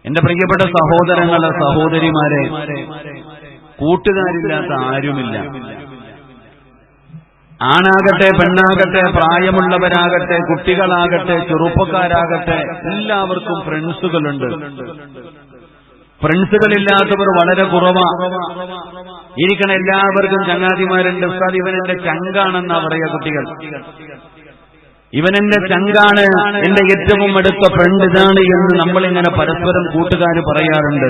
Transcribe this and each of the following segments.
എന്റെ പ്രിയപ്പെട്ട സഹോദരങ്ങളെ, സഹോദരിമാരെ, കൂട്ടുകാരില്ലാത്ത ആരുമില്ല. ആണാകട്ടെ, പെണ്ണാകട്ടെ, പ്രായമുള്ളവരാകട്ടെ, കുട്ടികളാകട്ടെ, ചെറുപ്പക്കാരാകട്ടെ, എല്ലാവർക്കും ഫ്രണ്ട്സുകളുണ്ട്. ഫ്രണ്ട്സുകളില്ലാത്തവർ വളരെ കുറവാണ്. ഇരിക്കണ എല്ലാവർക്കും ചങ്ങാതിമാരുണ്ട്. ഉസ്താദ്, ഇവനെന്റെ ചങ്കാണെന്നാ പറയാ കുട്ടികൾ. ഇവനെന്റെ ചങ്കാണ്, എന്റെ ഏറ്റവും അടുത്ത ഫ്രണ്ട് ഇതാണ് എന്ന് നമ്മളിങ്ങനെ പരസ്പരം കൂട്ടുകാർ പറയാറുണ്ട്.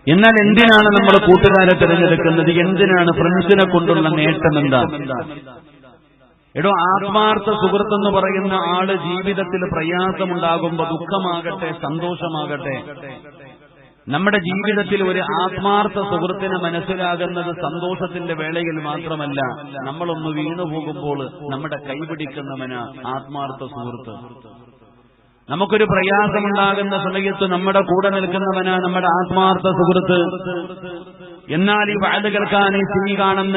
എന്നാൽ എന്തിനാണ് നമ്മൾ കൂട്ടുകാരെ തിരഞ്ഞെടുക്കുന്നത്? എന്തിനാണ്? ഫ്രണ്ട്സിനെ കൊണ്ടുള്ള നേട്ടം എന്താ? എടോ, ആത്മാർത്ഥ സുഹൃത്തെന്ന് പറയുന്ന ആള് ജീവിതത്തിൽ പ്രയാസമുണ്ടാകുമ്പോ, ദുഃഖമാകട്ടെ സന്തോഷമാകട്ടെ, നമ്മുടെ ജീവിതത്തിൽ ഒരു ആത്മാർത്ഥ സുഹൃത്തിനെ മനസ്സിലാകുന്നത് സന്തോഷത്തിന്റെ വേളയിൽ മാത്രമല്ല, നമ്മളൊന്ന് വീണുപോകുമ്പോൾ നമ്മുടെ കൈപിടിക്കുന്നവന് ആത്മാർത്ഥ സുഹൃത്ത്. നമുക്കൊരു പ്രയാസമുണ്ടാകുന്ന സമയത്ത് നമ്മുടെ കൂടെ നിൽക്കുന്നവനാ നമ്മുടെ ആത്മാർത്ഥ സുഹൃത്ത്. എന്നാൽ ഈ വാഴ കേൾക്കാൻ ഈ കാണുന്ന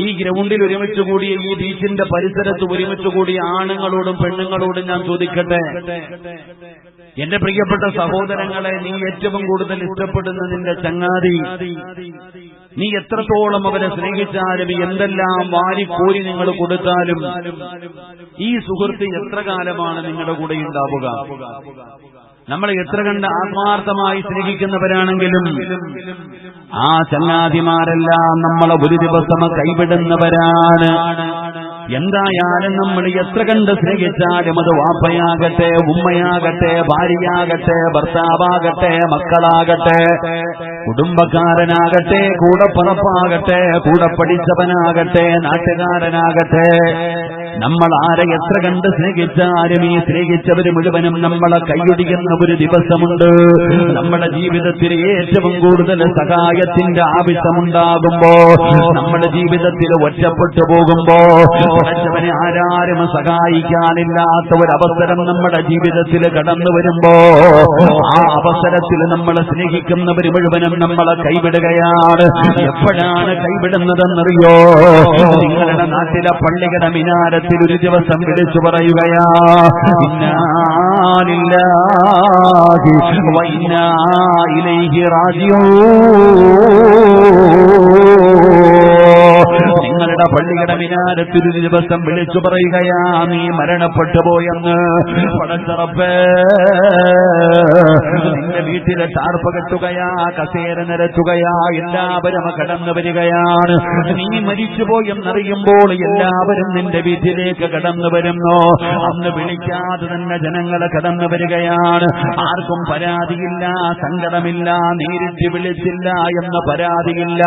ഈ ഗ്രൗണ്ടിൽ ഒരുമിച്ച് കൂടിയ, ഈ ബീച്ചിന്റെ പരിസരത്ത് ഒരുമിച്ച് കൂടിയ ആണുങ്ങളോടും പെണ്ണുങ്ങളോടും ഞാൻ ചോദിക്കട്ടെ, എന്റെ പ്രിയപ്പെട്ട സഹോദരങ്ങളെ, നീ ഏറ്റവും കൂടുതൽ ഇഷ്ടപ്പെടുന്ന നിന്റെ ചങ്ങാതി, നീ എത്രത്തോളം അവരെ സ്നേഹിച്ചാലും, എന്തെല്ലാം വാരിക്കോരി നിങ്ങൾ കൊടുത്താലും, ഈ സുഹൃത്ത് എത്ര കാലമാണ് നിങ്ങളുടെ കൂടെ ഉണ്ടാവുക? നമ്മൾ എത്ര കണ്ട് ആത്മാർത്ഥമായി സ്നേഹിക്കുന്നവരാണെങ്കിലും ആ ചങ്ങാതിമാരെല്ലാം നമ്മളെ ഒരു ദിവസം കൈവിടുന്നവരാണ്. എന്തായാലും നമ്മൾ എത്ര കണ്ട് സ്നേഹിച്ചാലും, അത് വാപ്പയാകട്ടെ, ഉമ്മയാകട്ടെ, ഭാര്യയാകട്ടെ, ഭർത്താവാകട്ടെ, മക്കളാകട്ടെ, കുടുംബക്കാരനാകട്ടെ, കൂടപ്പറപ്പാകട്ടെ, കൂടെ പഠിച്ചവനാകട്ടെ, നാട്ടുകാരനാകട്ടെ, നമ്മൾ ആരെ എത്ര കണ്ട് സ്നേഹിച്ചാലും ഈ സ്നേഹിച്ചവര് മുഴുവനും നമ്മളെ കൈയൊടിയുന്ന ഒരു ദിവസമുണ്ട്. നമ്മുടെ ജീവിതത്തിൽ ഏറ്റവും കൂടുതൽ സഹായത്തിന്റെ ആവശ്യമുണ്ടാകുമ്പോ, നമ്മുടെ ജീവിതത്തിൽ ഒറ്റപ്പെട്ടു പോകുമ്പോ, പഠിച്ചവനെ ആരാരും സഹായിക്കാനില്ലാത്ത ഒരവസരം നമ്മുടെ ജീവിതത്തിൽ കടന്നു വരുമ്പോ, ആ അവസരത്തിൽ നമ്മളെ സ്നേഹിക്കുന്നവർ മുഴുവനും നമ്മളെ കൈവിടുകയാണ്. എപ്പോഴാണ് കൈവിടുന്നതെന്നറിയോ? നിങ്ങളുടെ നാട്ടിലെ പള്ളികളുടെ മിനാരത്തിൽ ഒരു ദിവസം വിളിച്ചു പറയുകയാ, ഇന്നാ ലില്ലാഹി വ ഇന്നാ ഇലൈഹി റാജിഊൻ. നിങ്ങളുടെ പള്ളിയുടെ മിനാരത്തിൽ ഒരു ദിവസം വിളിച്ചു പറയുകയാ, നീ മരണപ്പെട്ടു പോയെന്ന്. പടച്ചറപ്പേ, നിന്റെ വീട്ടിലെ ടാർപ്പ് കെട്ടുകയാ, കസേര നിരത്തുകയാ, എല്ലാവരും കടന്നു വരികയാണ്. നീ മരിച്ചുപോയെന്നറിയുമ്പോൾ എല്ലാവരും നിന്റെ വീട്ടിലേക്ക് കടന്നു വരുന്നു. അന്ന് വിളിക്കാതെ തന്നെ ജനങ്ങളെ കടന്നു വരികയാണ്. ആർക്കും പരാതിയില്ല, സങ്കടമില്ല, നേരിട്ട് വിളിച്ചില്ല എന്ന പരാതിയില്ല.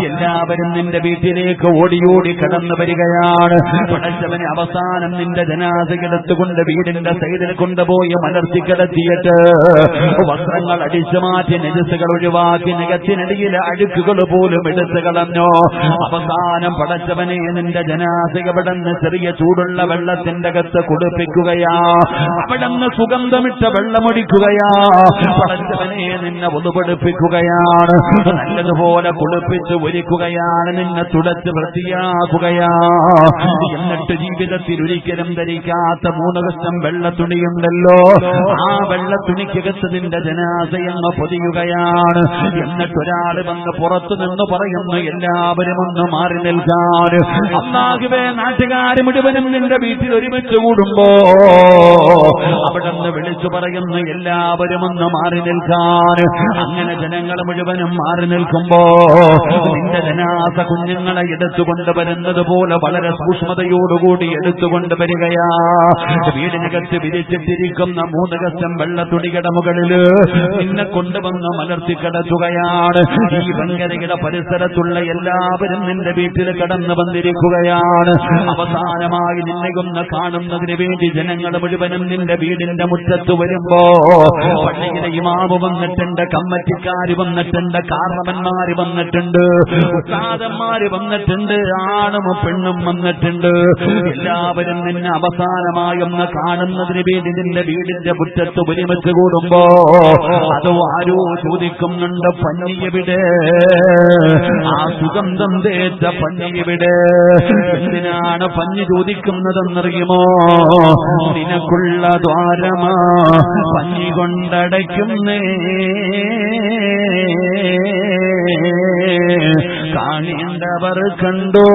എല്ലാവരും നിന്റെ വീട്ടിലേക്ക് ഓടിയോടി കടന്നു വരികയാണ്. പടച്ചവനെ അവസാനം നിന്റെ ജനാസയെടുത്തുകൊണ്ട് വീടിന്റെ സൈഡിൽ കൊണ്ടുപോയി മലർത്തി കിടത്തിയിട്ട് വസ്ത്രങ്ങൾ അടിച്ചു മാറ്റി, നെജസുകൾ ഒഴിവാക്കി, നികത്തിനടിയിലെ അഴുക്കുകൾ പോലും എടുത്തു കളഞ്ഞോ. അവസാനം പടച്ചവനെ നിന്റെ ജനാസയവിടന്ന് ചെറിയ ചൂടുള്ള വെള്ളത്തിന്റെ അകത്ത് കുളിപ്പിക്കുകയാ, അവിടന്ന് സുഗന്ധമിട്ട വെള്ളമൊടിക്കുകയാ. പടച്ചവനെ നിന്നെ ഒതുപെടുപ്പിക്കുകയാണ്, നല്ലതുപോലെ കുളിപ്പിച്ച് ഒരുക്കുകയാണ്, നിന്നെ തുടച്ച് വൃത്തിയാക്കുകയാ. എന്നിട്ട് ജീവിതത്തിൽ ഒരിക്കലും ധരിക്കാത്ത 3 കഷ്ണം വെള്ളത്തുണിയുണ്ടല്ലോ, ആ വെള്ളത്തുണിക്കകത്ത് നിന്റെ ജനാസയെന്ന് പൊതിയുകയാണ്. എന്നിട്ടൊരാൾ വന്ന് പുറത്തു നിന്ന് പറയുന്നു, എല്ലാവരും ഒന്ന് മാറി നിൽക്കാൻ. അല്ലാഹുവേ, നാട്ടുകാര് മുഴുവനും നിന്റെ വീട്ടിൽ ഒരുമിച്ച് കൂടുമ്പോ അവിടെന്ന് വിളിച്ചു പറയുന്നു, എല്ലാവരും ഒന്ന് മാറി നിൽക്കാൻ. അങ്ങനെ ജനങ്ങൾ മുഴുവനും മാറി നിൽക്കുമ്പോ നിന്റെ ജനാസ കുഞ്ഞുങ്ങളെ എടുത്തുകൊണ്ട് വരുന്നത് പോലെ വളരെ സൂക്ഷ്മതയോടുകൂടി എടുത്തുകൊണ്ട് വരികയാ. വീടിനകത്ത് വിരിച്ചിട്ടിരിക്കുന്ന 3 കഷ്ണം വെള്ളത്തുണിയുടെ മുകളില് നിന്നെ കൊണ്ടുവന്ന് മലർത്തി കിടത്തുകയാണ്. ഈ വങ്കരയുടെ പരിസരത്തുള്ള എല്ലാവരും നിന്റെ വീട്ടിൽ കടന്നു വന്നിരിക്കുകയാണ്. അവസാനമായി നിന്നെയൊന്ന് കാണുന്നതിന് വേണ്ടി ജനങ്ങൾ മുഴുവനും നിന്റെ വീടിന്റെ മുറ്റത്ത് വരുമ്പോ പള്ളിയിലെ ഇമാമ് വന്നിട്ടുണ്ട്, കമ്മറ്റിക്കാര് വന്നിട്ടുണ്ട്, കാരണവന്മാര് വന്നിട്ടുണ്ട്, ഉസ്താദന്മാര് വന്നിട്ടുണ്ട്, ആണും പെണ്ണും വന്നിട്ടുണ്ട്. എല്ലാവരും നിന്നെ അവസാനമായി ഒന്ന് കാണുന്നതിന് വേണ്ടി നിന്റെ വീടിന്റെ മുറ്റത്ത് ഒരുമിച്ച് കൂടുമ്പോ അത് ആരോ ചോദിക്കുന്നുണ്ട്, പഞ്ഞിയെവിടെ? ആ സുഗന്ധം തേച്ച പഞ്ഞിയെവിടെ? എന്തിനാണ് പഞ്ഞി ചോദിക്കുന്നതെന്നറിയുമോ? നിനക്കുള്ള ദ്വാരമാ പഞ്ഞി കൊണ്ടടയ്ക്കുന്നേ, കാണേണ്ടവർ കണ്ടോ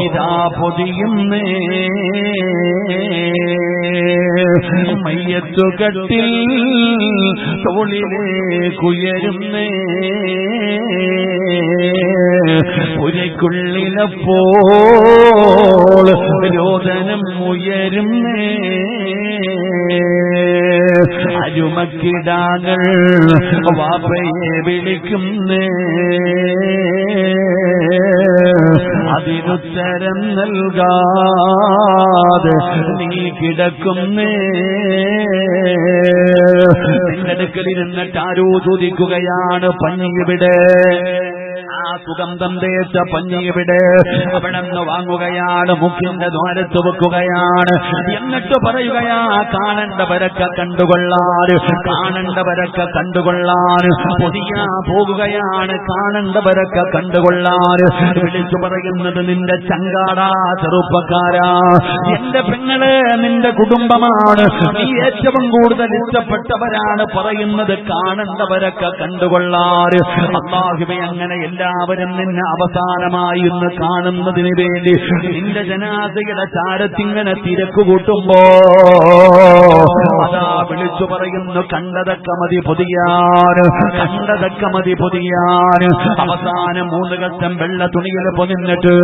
ഇതാ പൊതിയുന്നേ. മയ്യത്തുകട്ടിൽ തോളിലേക്കുയരുന്നേ, പുരയ്ക്കുള്ളിലപ്പോൾ രോദനം ഉയരുന്നേ. അരുമക്കിടാങ്ങൾ വാപ്പയെ വിളിക്കുന്നേ, അതിനുത്തരം നൽകാതെ നീ കിടക്കുന്നേ. നിന്റെ അടുക്കലിരുന്നിട്ട് ആരോ ചോദിക്കുകയാണ്, പഞ്ഞിയെവിടെ? ആ സുഗന്ധം തേച്ച പഞ്ഞിയെവിടെ? അവിടെ നിന്ന് വാങ്ങുകയാണ്, മുഖ്യന്റെ ദ്വാരത്ത് വെക്കുകയാണ്. എന്നിട്ട് പറയുകയാ, കാണേണ്ടവരൊക്കെ കണ്ടുകൊള്ളാൻ, കാണേണ്ടവരൊക്കെ കണ്ടുകൊള്ളാൻ. പൊതിയാ പോകുകയാണ്, കാണേണ്ടവരൊക്കെ കണ്ടുകൊള്ളാൻ. വിളിച്ചു പറയുന്നത്, നിന്റെ ചങ്കാടാ ചെറുപ്പക്കാരാ, എന്റെ പെങ്ങളെ, നിന്റെ കുടുംബമാണ്, നീ ഏറ്റവും കൂടുതൽ ഇഷ്ടപ്പെട്ടവരാണ് പറയുന്നത്, കാണേണ്ടവരൊക്കെ കണ്ടുകൊള്ളാൻ. അല്ലാഹുവേ, അങ്ങനെ എല്ലാവരും നിന്നെ അവസാനമായി ഇന്ന് കാണുന്നതിന് വേണ്ടി നിന്റെ ജനാസയുടെ ചാരത്തിങ്ങനെ തിരക്ക് കൂട്ടുമ്പോ അതാ വിളിച്ചു പറയുന്നു, കണ്ടതൊക്കെ മതി പൊതിയാൻ, കണ്ടതൊക്കെ മതി പൊതിയാൻ. അവസാനം 3 കഷ്ടം വെള്ള തുണിയിൽ പൊതിഞ്ഞിട്ട്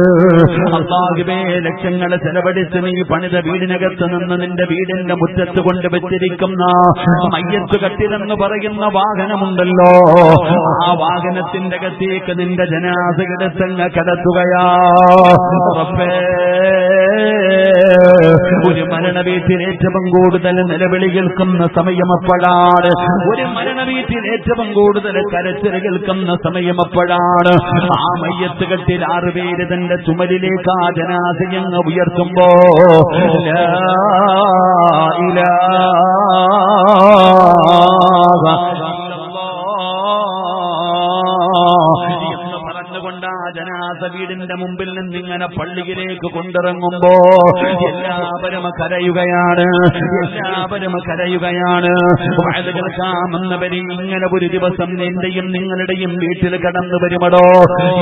അല്ലാഹുവേ, ലക്ഷങ്ങൾ ചെലവഴിച്ച് നീ പണിത വീടിനകത്ത് നിന്ന് നിന്റെ വീടിന്റെ മുറ്റത്ത് കൊണ്ട് വെച്ചിരിക്കുന്ന മയ്യത്ത് കട്ടിലെന്ന് പറയുന്ന വാഹനമുണ്ടല്ലോ, ആ വാഹനത്തിന്റെ അകത്തേക്ക് നിന്റെ ജനാസയെടുത്തങ്ങ് കിടത്തുകയാ. ഒരു മരണ വീട്ടിൽ ഏറ്റവും കൂടുതൽ നിലവിളി കേൾക്കുന്ന സമയം അപ്പോഴാണ്. ഒരു മരണ വീട്ടിൽ ഏറ്റവും കൂടുതൽ കരച്ചിൽ കേൾക്കുന്ന സമയം അപ്പോഴാണ്. ആ മയ്യത്ത് കെട്ടിൽ 6 പേര് തന്റെ ചുമലിലേക്ക് ആ ജനാസയങ്ങ് ഉയർത്തുമ്പോ ലാ ഇലാഹ ജനാസ വീടിന്റെ മുമ്പിൽ നിന്നിങ്ങനെ പള്ളിയിലേക്ക് കൊണ്ടിറങ്ങുമ്പോ എല്ലാവരും കരയുകയാണ്, എല്ലാവരും കരയുകയാണ്. വഅദ് കേൾക്കാമെന്നവരെ ഇങ്ങനെ ഒരു ദിവസം എന്റെയും നിങ്ങളുടെയും വീട്ടിൽ കടന്നു വരുമടോ?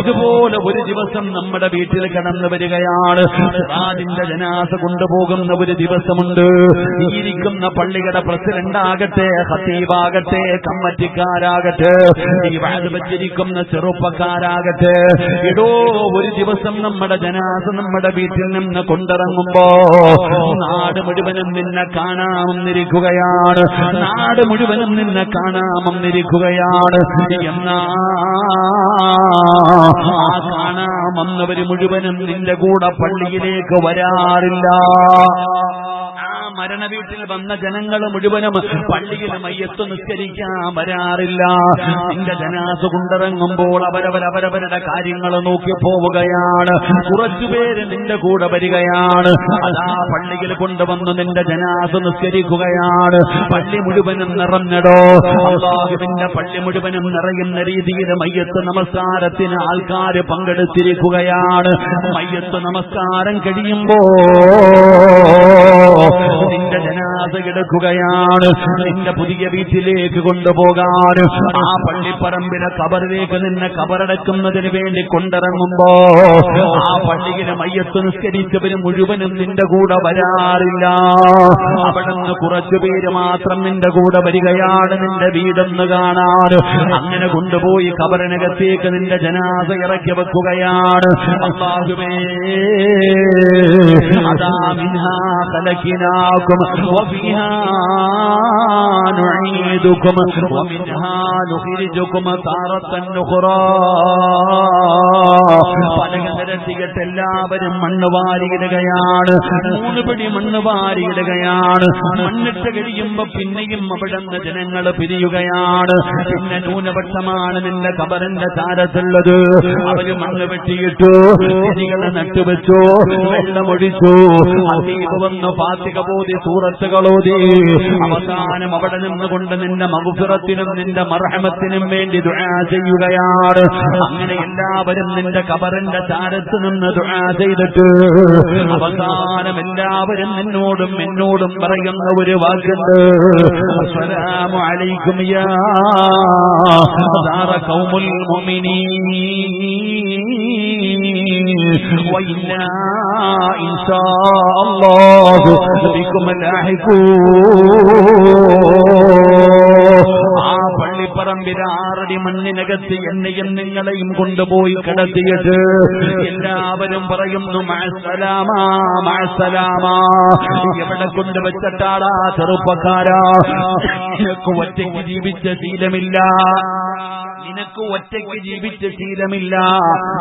ഇതുപോലെ ഒരു ദിവസം നമ്മുടെ വീട്ടിൽ കടന്നു വരികയാണ്. സിറാജിന്റെ ജനാസ കൊണ്ടുപോകുന്ന ഒരു ദിവസമുണ്ട്. ഇരിക്കുന്ന പള്ളിയുടെ പ്രസിഡന്റ് ആകട്ടെ, ഖതീബാകട്ടെ, കമ്മിറ്റിക്കാരാകട്ടെ, ഈ വഅദ് വെച്ചിരിക്കുന്ന ചെറുപ്പക്കാരാകട്ടെ, എടോ ഒരു ദിവസം നമ്മുടെ ജനാസ നമ്മുടെ വീട്ടിൽ നിന്ന് കൊണ്ടിറങ്ങുമ്പോ നാട് മുഴുവനും നിന്നെ കാണാമെന്നിരിക്കുകയാണ്, നാട് മുഴുവനും നിന്നെ കാണാമെന്നിരിക്കുകയാണ്. എന്നാ ആ കാണാമെന്നവര് മുഴുവനും നിന്റെ കൂടെ പള്ളിയിലേക്ക് വരാറില്ല. മരണ വീട്ടിൽ വന്ന ജനങ്ങൾ മുഴുവനും പള്ളിയിൽ മയ്യത്ത് നിസ്കരിക്കാൻ വരാറില്ല. നിന്റെ ജനാസ കൊണ്ടിറങ്ങുമ്പോൾ അവരവരുടെ കാര്യങ്ങൾ നോക്കി പോവുകയാണ്. കുറച്ചുപേര് നിന്റെ കൂടെ വരികയാണ്. അതാ പള്ളിയിൽ കൊണ്ടുവന്ന് നിന്റെ ജനാസ നിസ്കരിക്കുകയാണ്. പള്ളി മുഴുവനും നിറഞ്ഞടോ. അല്ലാഹുവിന്റെ പള്ളി മുഴുവനും നിറയുന്ന രീതിയിൽ മയ്യത്ത് നമസ്കാരത്തിന് ആൾക്കാർ പങ്കെടുത്തിരിക്കുകയാണ്. മയ്യത്ത് നമസ്കാരം കഴിയുമ്പോ നിന്റെ ജനാസ കിടക്കുകയാണ്. നിന്റെ പുതിയ വീട്ടിലേക്ക് കൊണ്ടുപോകാൻ ആ പള്ളിപ്പറമ്പിലെ കബറിലേക്ക് നിന്നെ കബറടക്കുന്നതിന് വേണ്ടി കൊണ്ടിറങ്ങുമ്പോ ആ പള്ളിയിലെ മയ്യത്ത് നിസ്കരിച്ചവര് മുഴുവനും നിന്റെ കൂടെ വരാറില്ല. അവിടെ നിന്ന് കുറച്ചുപേര് മാത്രം നിന്റെ കൂടെ വരികയാണ്, നിന്റെ വീടൊന്ന് കാണാൻ. അങ്ങനെ കൊണ്ടുപോയി കബറിനകത്തേക്ക് നിന്റെ ജനാസ ഇറക്കി വെക്കുകയാണ്. അല്ലാഹുവേ, അതാ മിൻഹാ ഖലഖനാകും വഫീഹാ നുഈദുകും വമിൻഹാ നുഖ്രിജുകും താറത്തൻ ഉഖ്റാ. പലതരത്തിയിട്ട് എല്ലാവരും മണ്ണ് വാരിയിടുകയാണ്. 3 പിടി മണ്ണ് വാരിയിടുകയാണ്. മണ്ണിട്ട് കഴിയുമ്പോ പിന്നെയും അവിടെ നിന്ന് ജനങ്ങൾ പിരിയുകയാണ്. പിന്നെ ന്യൂനപക്ഷമാണ് നിന്റെ കബറിന്റെ ചാരത്തുള്ളത്. അവര് മണ്ണ് വെട്ടിയിട്ടു, ചെടികളെ നട്ടുവെച്ചു, വെള്ളമൊഴിച്ചു, അതീവ് വന്ന് ഫാത്തിഹ ഓതി ഓതി സൂറത്തുകൾ ഓതി അവസാനം അവിടെ നിന്നുകൊണ്ട് നിന്റെ മഗ്ഫിറത്തിനും നിന്റെ മർഹമത്തിനും വേണ്ടി ദുആ ചെയ്യുകയാണ്. അങ്ങനെ എല്ലാവരും നിന്റെ ഖബറിന്റെ ചാരത്ത് നിന്ന് ദുആ ചെയ്തിട്ട് അവസാനം എല്ലാവരും നിന്നോടും എന്നോടും പറയുന്ന ഒരു വാക്കുണ്ട്, അസ്സലാമു അലൈക്കും യാ ദാറ ഖൗമുൽ മുഅ്മിനീൻ വഇന്നാ ഇൻഷാ അല്ലാഹു ബികും ലാഹിഖൂൻ. ആ പള്ളിപ്പറമ്പിലെ 6 അടി മണ്ണിനകത്ത് എന്നെയും നിങ്ങളെയും കൊണ്ടുപോയി കിടത്തിയിട്ട് എല്ലാവരും പറയുന്നു മഅസ്സലാമ മഅസ്സലാമ. എവിടെ കൊണ്ടുവച്ചിട്ടാടാ ചെറുപ്പക്കാരാ? നിനക്ക് ഒറ്റയ്ക്ക് ജീവിച്ച ശീലമില്ല, നിനക്ക് ഒറ്റയ്ക്ക് ജീവിച്ച ശീലമില്ല.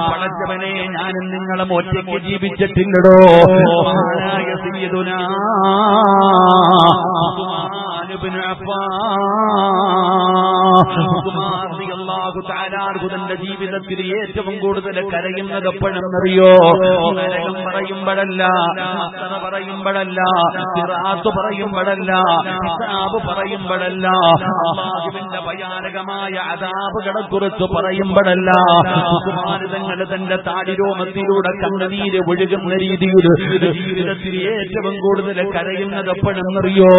പടച്ചവനെ, ഞാനും നിങ്ങളും ഒറ്റയ്ക്ക് ജീവിച്ചിട്ടില്ലടോ. മഹാനായ സയ്യിദുനാ ഉസ്മാൻ ഇബ്നു അഫ്ഫാൻ റളിയല്ലാഹു തആല തന്റെ ജീവിതത്തിൽ ഏറ്റവും കൂടുതൽ കരയുന്നത് എപ്പോഴെന്നറിയോ? നരകം പറയുമ്പോഴല്ല, അസ്റ പറയുമ്പോഴല്ല, സിറാത്ത് പറയുമ്പോഴല്ല, ഹിസാബ് പറയുമ്പോഴല്ല, അല്ലാഹുവിന്റെ ഭയാനകമായ അദാബുകളെ കുറിച്ച് പറയുമ്പോഴല്ല. ഉസ്മാൻ തങ്ങൾ തന്റെ താടിരോമത്തിലൂടെ കണ്ണുനീര് ഒഴുകുന്ന രീതിയിൽ ജീവിതത്തിൽ ഏറ്റവും കൂടുതൽ കരയുന്നത് എപ്പോഴെന്നറിയോ?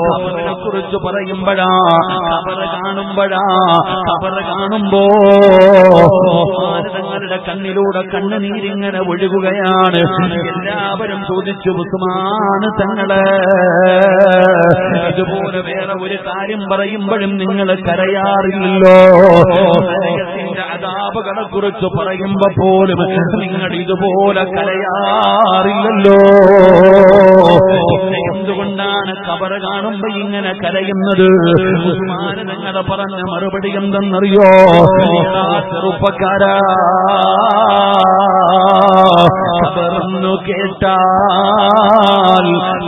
ഖബറിനെ കുറിച്ച് പറയുമ്പോഴാ, ഖബറ് കാണുമ്പോഴാ. ഖബറ് കാണുമ്പോ തങ്ങളുടെ കണ്ണിലൂടെ കണ്ണുനീരിങ്ങനെ ഒഴുകുകയാണ്. എല്ലാവരും ചോദിച്ചു, ഉസ്മാൻ തങ്ങള് ഇതുപോലെ വേറെ ഒരു കാര്യം പറയുമ്പോഴും നിങ്ങൾ കരയാറില്ലല്ലോ? നരകത്തിന്റെ അദാബുകളെ കുറിച്ച് പറയുമ്പോ പോലും നിങ്ങൾ ഇതുപോലെ കരയാറില്ലല്ലോ? എന്തുകൊണ്ടാണ് ഖബറ് കാണുമ്പോ ഇങ്ങനെ കരയുന്നത്? ഉസ്മാൻ തങ്ങൾ പറഞ്ഞ മറുപടി എന്തെന്നറിയോ? ചെറുപ്പക്കാരാ, ഖബറെന്നു കേട്ടാൽ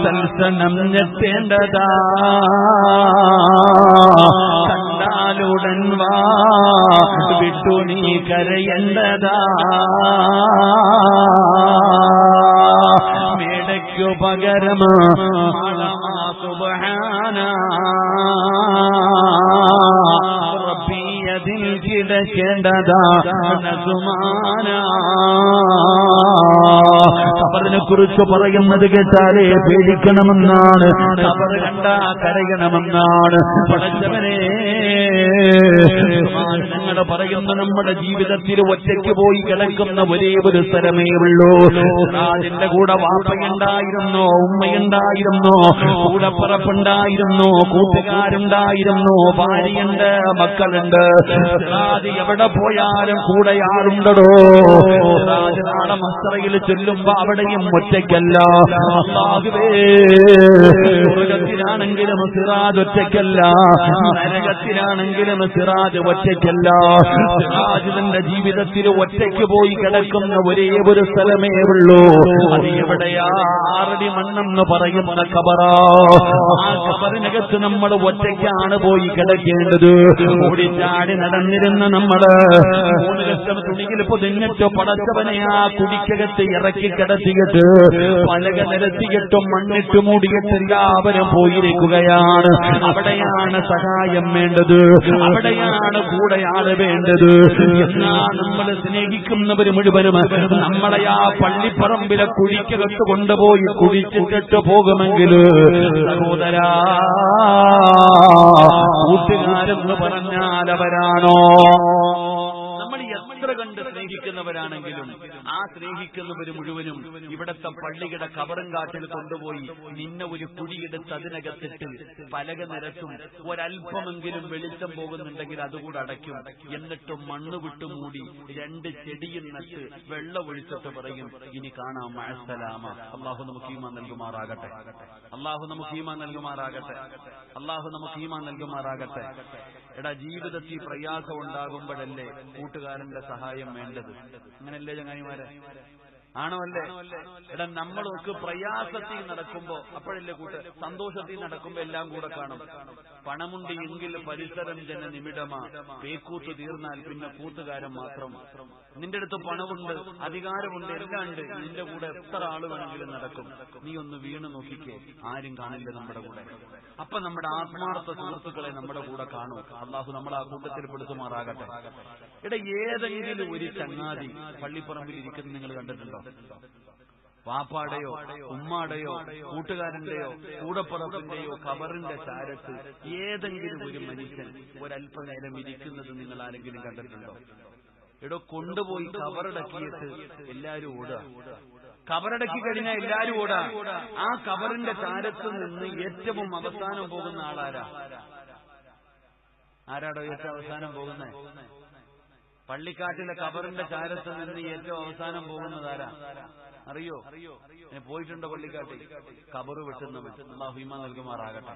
തൽസനം ഞെട്ടേണ്ടതാ, കണ്ടാലുടൻ വാ വിട്ടു നീ കരയേണ്ടതാ. മേടയ്ക്കു പകരം സുബ്ഹാന റബ്ബിയതിൽ കിടക്കേണ്ടതാ നസുമാന. ഖബറിനെ കുറിച്ച് പറയുന്നത് കേട്ടാലേ പേടിക്കണമെന്നാണ്, ഖബറ് കണ്ടാ കരയണമെന്നാണ്. പടച്ചവനെ, നിങ്ങൾ പറയുന്ന നമ്മുടെ ജീവിതത്തിൽ ഒറ്റയ്ക്ക് പോയി കിടക്കുന്ന ഒരേ ഒരു സ്ഥലമേ ഉള്ളൂ. അതിന്റെ കൂടെ വാപ്പയുണ്ടായിരുന്നോ, ഉമ്മയുണ്ടായിരുന്നോ, കൂടപ്പുറപ്പുണ്ടായിരുന്നോ, കൂട്ടുകാരുണ്ടായിരുന്നോ, ഭാര്യയുണ്ട്, മക്കളുണ്ട്. അത് എവിടെ പോയാലും കൂടെ ആളുണ്ടോ? നാളെ മസ്തറയിൽ ചൊല്ലുമ്പോ അവിടെയും ഒറ്റയ്ക്കല്ല. അല്ലാഹുവേ, സ്വർഗ്ഗത്തിലാണെങ്കിലും സിറാജ് ഒറ്റയ്ക്കല്ല, നരകത്തിലാണെങ്കിലും സിറാജ് ഒറ്റയ്ക്കല്ല. സിറാജ് തന്റെ ജീവിതത്തിൽ ഒറ്റയ്ക്ക് പോയി കിടക്കുന്ന ഒരേ ഒരു സ്ഥലമേ ഉള്ളൂ. അത് എവിടെയാ? 6 അടി മണ്ണെന്ന് പറയുന്ന ഖബറാ. ആ ഖബറിനകത്ത് നമ്മൾ ഒറ്റയ്ക്കാണ് പോയി കിടക്കേണ്ടത്. ഓടിച്ചാടി നടന്നിരുന്ന നമ്മള് 3 ലക്ഷം തുണിയിൽ പൊതിഞ്ഞിട്ട് പടച്ചവനെ ആ കുടിക്കകത്ത് ഇറക്കി കിടത്തിയിട്ട് പലക നിരത്തിയിട്ടും മണ്ണിട്ട് മൂടിയിട്ട് എല്ലാവരും പോയിരിക്കുകയാണ്. അവിടെയാണ് സഹായം വേണ്ടത്, അവിടെയാണ് കൂടെയാണ് വേണ്ടത്. എന്നാ നമ്മൾ സ്നേഹിക്കുന്നവർ മുഴുവനും നമ്മളെ ആ പള്ളിപ്പറമ്പിലെ കുഴിക്കകത്ത് കൊണ്ടുപോയി കുഴിച്ചിട്ടിട്ട് പോകുമെങ്കിൽ സഹോദരാ, കൂട്ടുകാരെന്ന് പറഞ്ഞാൽ അവരാണോ? നമ്മൾ എത്ര കണ്ട് സ്നേഹിക്കുന്നവരാണെങ്കിലും ആ സ്നേഹിക്കുന്നവർ മുഴുവനും ഇവിടത്തെ പള്ളിയുടെ കബറും കാട്ടിൽ കൊണ്ടുപോയി നിന്നെ ഒരു കുഴിയെടുത്ത് അതിനകത്തിട്ട് പലക നിരത്തും. ഒരല്പമെങ്കിലും വെളിച്ചം പോകുന്നുണ്ടെങ്കിൽ അതുകൂടെ അടയ്ക്കും. എന്നിട്ട് മണ്ണ് വിട്ടു മൂടി 2 ചെടിയും നട്ട് വെള്ളം ഒഴിച്ചിട്ട് പറയും, ഇനി കാണാം മഅസ്സലാമ. അല്ലാഹു നമുക്ക് ഈമാൻ നൽകുമാറാകട്ടെ, അല്ലാഹു നമുക്ക് ഈമാൻ നൽകുമാറാകട്ടെ, അല്ലാഹു നമുക്ക് ഈമാൻ നൽകുമാറാകട്ടെ. എടാ, ജീവിതത്തിൽ പ്രയാസം ഉണ്ടാകുമ്പോഴല്ലേ കൂട്ടുകാരന്റെ സഹായം വേണ്ടത്? അങ്ങനല്ലേ ചങ്ങായിമാരെ? ആണോ അല്ലേ? എടാ നമ്മൾക്ക് പ്രയാസത്തിൽ നടക്കുമ്പോ അപ്പോഴല്ലേ കൂട്ട്, സന്തോഷത്തിൽ നടക്കുമ്പോ എല്ലാം കൂടെ കാണും. പണമുണ്ട് എങ്കിൽ പരിസരം ജന നിമിടമാ, പേക്കൂത്ത് തീർന്നാൽ പിന്നെ കൂട്ടുകാരൻ മാത്രം. നിന്റെ അടുത്ത് പണമുണ്ട്, അധികാരമുണ്ട്, എല്ലാം ഉണ്ട്, നിന്റെ കൂടെ എത്ര ആള് വേണമെങ്കിലും നടക്കും. നീ ഒന്ന് വീണ് നോക്കിക്കേ, ആരും കാണില്ല നമ്മുടെ കൂടെ. അപ്പൊ നമ്മുടെ ആത്മാർത്ഥ സുഹൃത്തുക്കളെ നമ്മുടെ കൂടെ കാണും. അള്ളാഹു നമ്മളെ ആ കൂട്ടത്തിൽ പെടുത്തുമാറാകട്ടെ. എടാ ഏതെങ്കിലും ഒരു ചങ്ങാതി പള്ളിപ്പറമ്പിൽ ഇരിക്കുന്നത് നിങ്ങൾ കണ്ടിട്ടുണ്ടോ? വാപ്പാടെയോ ഉമ്മാടെയോ കൂട്ടുകാരന്റെയോ കൂടപ്പുറത്തിന്റെയോ ഖബറിന്റെ ചാരത്ത് ഏതെങ്കിലും ഒരു മനുഷ്യൻ ഒരല്പനേരം ഇരിക്കുന്നത് നിങ്ങൾ ആരെങ്കിലും കണ്ടിട്ടുണ്ടോ? എടോ കൊണ്ടുപോയി ഖബറടക്കിയിട്ട് എല്ലാരും ഓടുക. ഖബറടക്കി കഴിഞ്ഞാൽ എല്ലാരും ഓടാ. ആ ഖബറിന്റെ ചാരത്ത് നിന്ന് ഏറ്റവും അവസാനം പോകുന്ന ആളാരാ? ആരാടോ ഏറ്റവും അവസാനം പോകുന്നേ? പള്ളിക്കാട്ടിലെ ഖബറിന്റെ ചാരത്ത് നിന്ന് ഏറ്റവും അവസാനം പോകുന്നതാരാ അറിയോ? പോയിട്ടുണ്ടോ പള്ളിക്കാട്ടിൽ? ഖബറ് വെട്ടുന്നവൻ. അല്ലാഹു ഈമാൻ നൽകുമാറാകട്ടെ.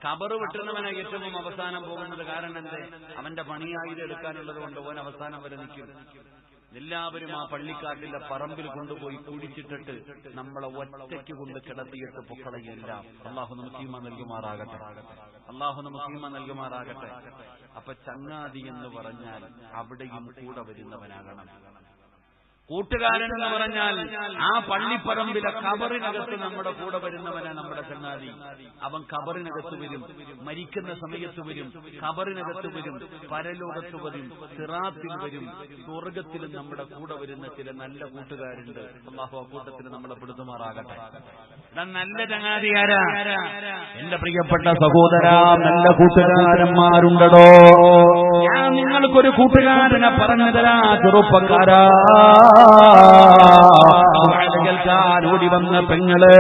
ഖബറ് വെട്ടുന്നവനെ ഏറ്റവും അവസാനം പോകുന്നത്. കാരണം എന്തേ? അവന്റെ പണിയായുധം എടുക്കാനുള്ളത് കൊണ്ട് ഓൻ അവസാനം വരെ നിൽക്കും. എല്ലാവരും ആ പള്ളിക്കാട്ടിലെ പറമ്പിൽ കൊണ്ടുപോയി കുഴിച്ചിട്ടിട്ട് നമ്മളെ ഒറ്റയ്ക്ക് കൊണ്ട് കിടത്തിയിട്ട് പൊക്കളയെല്ലാം. അല്ലാഹു നമുക്ക് ഈമാൻ നൽകുമാറാകട്ടെ. അല്ലാഹു നമുക്ക് ഈമാൻ നൽകുമാറാകട്ടെ. അപ്പൊ ചങ്ങാതി എന്ന് പറഞ്ഞാൽ അവിടെയും കൂടെ വരുന്നവനാകണം. കൂട്ടുകാരൻ എന്ന് പറഞ്ഞാൽ ആ പള്ളിപ്പറമ്പിലെ ഖബറിനകത്ത് നമ്മുടെ കൂടെ വരുന്നവനാ നമ്മുടെ ചങ്ങാതി. അവൻ ഖബറിനകത്ത് വരും, മരിക്കുന്ന സമയത്ത് വരും, ഖബറിനകത്ത് വരും, പരലോകത്ത് വരും, സിറാത്തിൽ വരും, സ്വർഗത്തിലും നമ്മുടെ കൂടെ വരുന്ന ചില നല്ല കൂട്ടുകാരുണ്ട്. അല്ലാഹു ആ കൂട്ടത്തിൽ നമ്മളെ പെടുത്തുമാറാകട്ടെ. നല്ല ചങ്ങാതിയാരാ? എന്റെ പ്രിയപ്പെട്ട സഹോദരാ, നല്ല കൂട്ടുകാരന്മാരുണ്ടോ? ഞാൻ നിങ്ങൾക്കൊരു കൂട്ടുകാരനെ പറഞ്ഞു തരാ. ചെറുപ്പക്കാരാ, ഓടി വന്ന പെങ്ങള്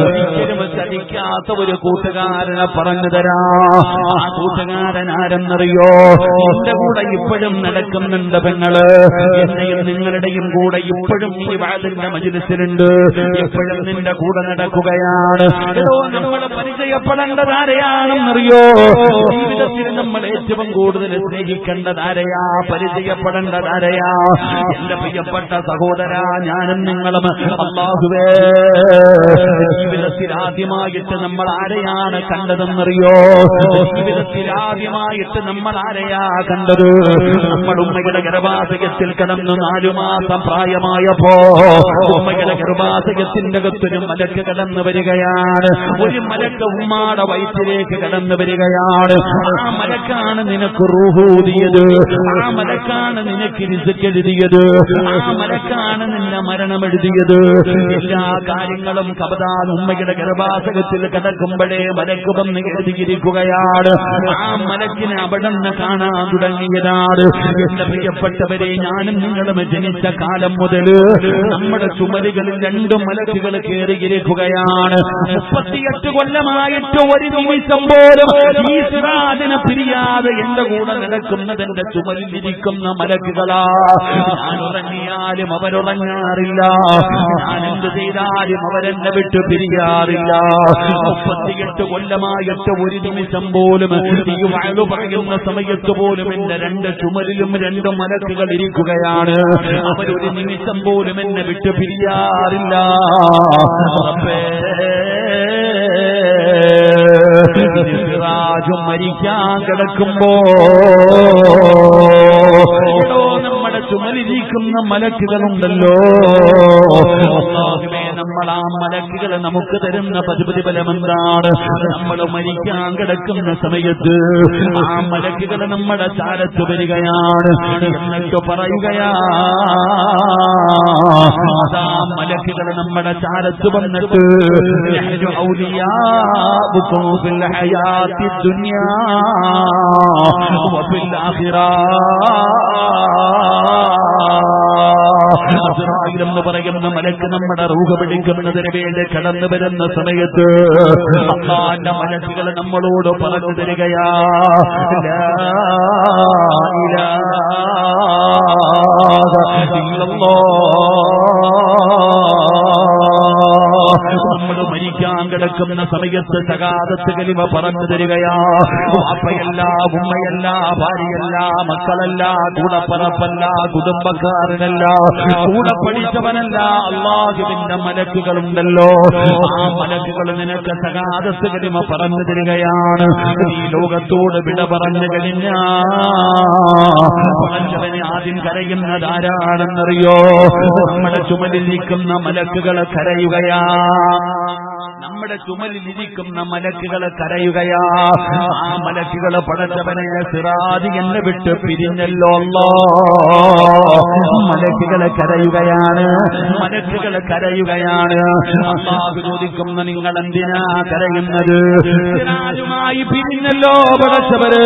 ഒരിക്കലും ചതിക്കാത്ത ഒരു കൂട്ടുകാരനെ പറഞ്ഞു തരാ. ആ കൂട്ടുകാരൻ ആരെന്നറിയോ? എന്റെ കൂടെ ഇപ്പോഴും നടക്കുന്നുണ്ട് പെങ്ങള്. എന്റെയും നിങ്ങളുടെയും കൂടെ ഇപ്പോഴും ഈ വാതിന്റെ മജ്‌ലിസിലുണ്ട്. എപ്പോഴും നിന്റെ കൂടെ നടക്കുകയാണ്. നമ്മൾ പരിചയപ്പെടേണ്ടത് ആരെയാണെന്നറിയോ? ജീവിതത്തിൽ നമ്മൾ ഏറ്റവും കൂടുതൽ സ്നേഹിക്കേണ്ടത് ആരെയാ? പരിചയപ്പെടേണ്ടത് ആരെയാ? എന്റെ പ്രിയപ്പെട്ട സഹോദരാ, ഞാനും നിങ്ങളും അല്ലാഹുവേ ജീവിതത്തിൽ ആദ്യമായിട്ട് നമ്മൾ ആരെയാണ് കണ്ടതെന്നറിയോ? ജീവിതത്തിൽ ആദ്യമായിട്ട് നമ്മൾ ആരെയാ കണ്ടത്? നമ്മൾ ഉമ്മയുടെ ഗർഭാശയത്തിൽ കിടന്നു 4 മാസം പ്രായമായപ്പോ ഉമ്മയുടെ ഗർഭാശയത്തിന്റെ അകത്തൊരു മലക്ക് കടന്നു വരികയാണ്. ഒരു മലക്ക് ഉമ്മാടെ വയറ്റിലേക്ക് കടന്നു വരികയാണ്. ആ മലക്കാണ് നിനക്ക് റൂഹ് ഊതിയത്. ആ മലക്കാണ് നിനക്ക് റിസ്ക് എഴുതിയത്. ആ മലക്കാണ് നിന്നെ മരണം എഴുതിയത്. എല്ലാ കാര്യങ്ങളും കബദാൻ ഉമ്മയുടെ ഗർഭാശയത്തിൽ കിടക്കുമ്പോഴേ മലക്ക് വന്ന് എഴുതിയിരിക്കുകയാണ്. ആ മലക്കിനെ അവിടെ നിന്ന് കാണാൻ തുടങ്ങിയതാണ്. എന്റെ പ്രിയപ്പെട്ടവരെ, ഞാനും നിങ്ങളും ജനിച്ച കാലം മുതൽ നമ്മുടെ ചുമലുകളിൽ 2 മലക്കുകൾ കയറിയിരിക്കുകയാണ്. 38 കൊല്ലമായിട്ട് ഒരു നിമിഷം പോലും ഈ സിറാജിനെ പിരിയാതെ എന്റെ കൂടെ നടക്കുന്നതിന്റെ ചുമലിലിരിക്കുന്ന മലക്കുകളാ. ഞാൻ ഉറങ്ങിയാലും അവരുറങ്ങാറില്ല. ഞാൻ എന്ത് ചെയ്താലും അവരെന്നെ വിട്ടു പിരിയാറില്ല. 38 കൊല്ലമായിട്ട് ഒരു നിമിഷം പോലും ഈ വഅദ് പറയുന്ന സമയത്ത് പോലും എന്റെ 2 ചുമലിലും 2 മലക്കുകൾ ഇരിക്കുകയാണ്. അവരൊരു നിമിഷം പോലും എന്നെ വിട്ടു പിരിയാറില്ല. സിറാജും മരിക്കാൻ കിടക്കുമ്പോ നമ്മുടെ ചുമലിരിക്കുന്ന മലക്കുകളുണ്ടല്ലോ, അല്ലാഹുവേ, നമ്മൾ ആ മലക്കുകൾ നമുക്ക് തരുന്ന പ്രതിഫലം എന്താണ്? നമ്മൾ മരിക്കാൻ കിടക്കുന്ന സമയത്ത് ആ മലക്കുകൾ നമ്മുടെ ചാരത്ത് വരികയാണ്. എന്നിട്ട് പറയുകയാ, ആ മലക്കുകൾ നമ്മുടെ ചാരത്ത് വന്നിട്ട് ഔലിയാഉകും ഫിൽ ഹയാത്തി ദുനിയാ വഫിൽ ആഖിറ എന്ന് പറയുന്ന മലക്ക് നമ്മുടെ റൂഹ് പിടിക്കുന്നതിന് വേണ്ടി കടന്നു വരുന്ന സമയത്ത് അല്ലാഹുവിന്റെ മലക്കുകൾ നമ്മളോട് പറഞ്ഞു തരികയാ, ലാ ഇലാഹ ഇല്ലല്ലാഹ് നമ്മൾ മരിക്കാൻ കിടക്കുന്ന സമയത്ത് ശഹാദത്ത് കലിമ പറഞ്ഞു തരികയാ. വാപ്പയല്ല, ഉമ്മയല്ല, ഭാര്യയല്ല, മക്കളല്ല, കൂടപ്പറപ്പല്ല, കുടുംബക്കാരനല്ല, കൂടെ പഠിച്ചവനല്ല, അല്ലാഹുവിന്റെ മലക്കുകളുണ്ടല്ലോ. ആ മലക്കുകൾ നിനക്ക് ശഹാദത്ത് കലിമ പറഞ്ഞു തരികയാണ്. ഈ ലോകത്തോട് വിട പറഞ്ഞു കഴിഞ്ഞാ പടച്ചവനെ ആദ്യം കരയുന്നത് ആരാണെന്നറിയോ? നമ്മുടെ ചുമലിരിക്കുന്ന മലക്കുകൾ കരയുകയാ. നമ്മുടെ ചുമലിലിരിക്കുന്ന മലക്കുകൾ കരയുകയാ. ആ മലക്കുകൾ പടച്ചവനെ സിറാജ് എന്നെ വിട്ട് പിരിഞ്ഞല്ലോ അല്ലാ. മലക്കുകൾ കരയുകയാണ്, മലക്കുകൾ കരയുകയാണ്. അല്ലാഹു ചോദിക്കുന്ന നിങ്ങൾ എന്തിനാ കരയുന്നത്? സിറാജുമായി പിരിഞ്ഞല്ലോ പടച്ചവര്.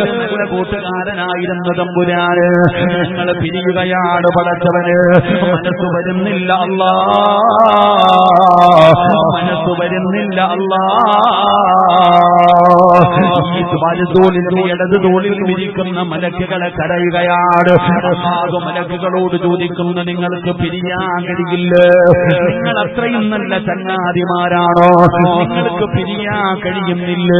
ഒരു നല്ല കൂട്ടുകാരനായിരുന്നു തമ്പുരാന്, നിങ്ങൾ പിരിയുകയാണ് പടച്ചവന്. മനസ്സ് വരുന്നില്ല അല്ലാ, മനസ്സ് വരുന്നില്ല അല്ലാ. ഈ വലതുതോളിൽ ഇടത് തോളിൽ ഇരിക്കുന്ന മലക്കുകളെ കരയുകയാണ്. അല്ലാഹു മലക്കുകളോട് ചോദിക്കുന്ന നിങ്ങൾക്ക് പിരിയാൻ കഴിയില്ല? നിങ്ങൾ അത്രയും നല്ല ചങ്ങാതിമാരാണോ? നിങ്ങൾക്ക് പിരിയാൻ കഴിയുന്നില്ല?